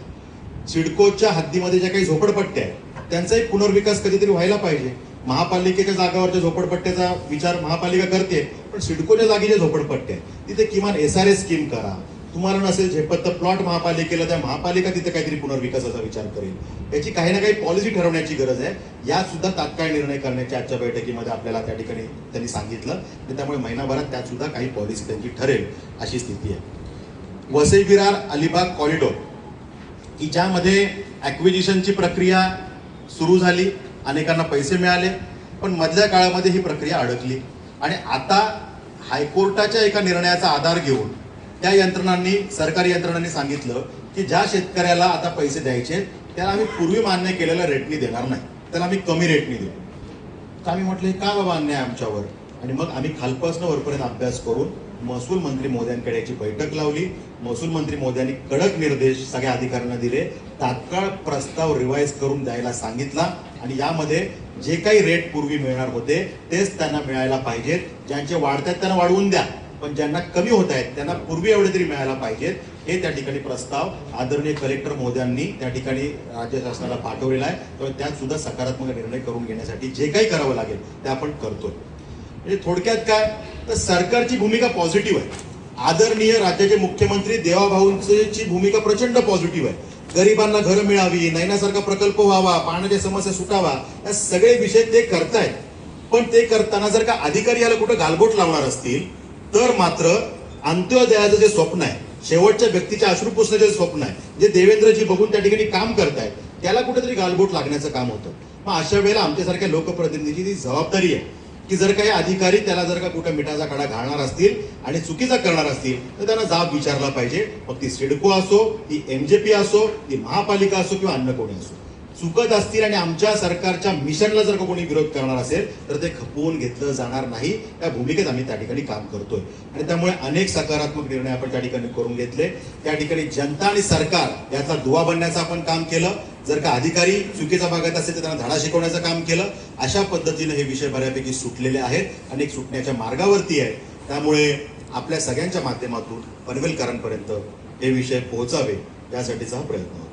सिडकोच्या हद्दीमध्ये ज्या काही झोपडपट्ट्या आहेत त्यांचाही पुनर्विकास कधीतरी व्हायला पाहिजे. महापालिकेच्या जागावरच्या झोपडपट्ट्याचा विचार महापालिका करते, पण सिडकोच्या जागी जे झोपडपट्ट्या आहेत तिथे किमान SRA स्कीम करा. तुम्हाला नसेल झेपत तर प्लॉट महापालिकेला त्या, महापालिका तिथे काहीतरी पुनर्विकासाचा विचार करेल. याची काही ना काही पॉलिसी ठरवण्याची गरज आहे. या सुद्धा तात्काळ निर्णय करण्याच्या आजच्या बैठकीमध्ये आपल्याला त्या ठिकाणी त्यांनी सांगितलं. आणि त्यामुळे महिनाभरात त्यात सुद्धा काही पॉलिसी त्यांची ठरेल अशी स्थिती आहे. वसई विरार अलिबाग कॉरिडॉर की ज्यामध्ये ॲक्विजिशनची प्रक्रिया सुरू झाली, अनेकांना पैसे मिळाले, पण मधल्या काळामध्ये ही प्रक्रिया अडकली. आणि आता हायकोर्टाच्या एका निर्णयाचा आधार घेऊन त्या यंत्रणांनी, सरकारी यंत्रणांनी सांगितलं की ज्या शेतकऱ्याला आता पैसे द्यायचे त्याला आम्ही पूर्वी मान्य केलेल्या रेटनी देणार नाही, त्याला आम्ही कमी रेटनी देऊ. तर आम्ही म्हटलं का बाबा अन्याय आमच्यावर. आणि मग आम्ही खालपासून वरपर्यंत अभ्यास करून महसूल मंत्री महोदयांकडे याची बैठक लावली. महसूल मंत्री महोदयांनी कडक निर्देश सगळ्या अधिकाऱ्यांना दिले, तात्काळ प्रस्ताव रिवाईज करून द्यायला सांगितला. आणि यामध्ये जे काही रेट पूर्वी मिळणार होते तेच त्यांना मिळायला पाहिजेत. ज्यांचे वाढतात त्यांना वाढवून द्या, पण ज्यांना कमी होत आहेत त्यांना पूर्वी एवढे तरी मिळायला पाहिजेत. हे त्या ठिकाणी प्रस्ताव आदरणीय कलेक्टर महोदयांनी त्या ठिकाणी राज्य शासनाला पाठवलेला आहे. त्यामुळे त्यात सुद्धा सकारात्मक निर्णय करून घेण्यासाठी जे काही करावं लागेल ते आपण करतोय. म्हणजे थोडक्यात काय तर सरकारची भूमिका पॉझिटिव्ह आहे. आदरणीय राज्याचे मुख्यमंत्री देवाभाऊंची भूमिका प्रचंड पॉझिटिव्ह आहे. गरिबांना घरं मिळावी, नैनासारखा प्रकल्प व्हावा, पाण्याच्या समस्या सुटावा, या सगळे विषय ते करतायत. पण ते करताना जर का अधिकारी याला कुठं गालबोट लावणार असतील तर मात्र अंत्योदयाचं जे स्वप्न आहे, शेवटच्या व्यक्तीच्या अश्रू पुसण्याचे स्वप्न आहे, जे देवेंद्रजी बघून त्या ठिकाणी काम करतायत, त्याला कुठेतरी गालबोट लागण्याचं काम होतं. मग अशा वेळेला आमच्यासारख्या लोकप्रतिनिधीची ती जबाबदारी आहे की जर काही अधिकारी त्याला जर का कुठं मिठाचा खडा घालणार असतील आणि चुकीचा करणार असतील तर त्यांना जाब विचारला पाहिजे. मग ती सिडको असो, ती MJP असो, ती महापालिका असो किंवा अन्य कोणी असो. चुकत असतील आणि आमच्या सरकारच्या मिशनला जर का कोणी विरोध करणार असेल तर ते खपवून घेतलं जाणार नाही. त्या भूमिकेत आम्ही त्या ठिकाणी काम करतोय. आणि त्यामुळे अनेक सकारात्मक निर्णय आपण त्या ठिकाणी करून घेतले. त्या ठिकाणी जनता आणि सरकार याचा दुवा बनण्याचं आपण काम केलं. जर का अधिकारी चुकीचा भागात असेल तर त्यांना धडा शिकवण्याचं काम केलं. अशा पद्धतीने हे विषय बऱ्यापैकी सुटलेले आहेत, अनेक सुटण्याच्या मार्गावरती आहे. त्यामुळे आपल्या सगळ्यांच्या माध्यमातून पनवेलकरांपर्यंत हे विषय पोहोचावे यासाठीचा हा प्रयत्न.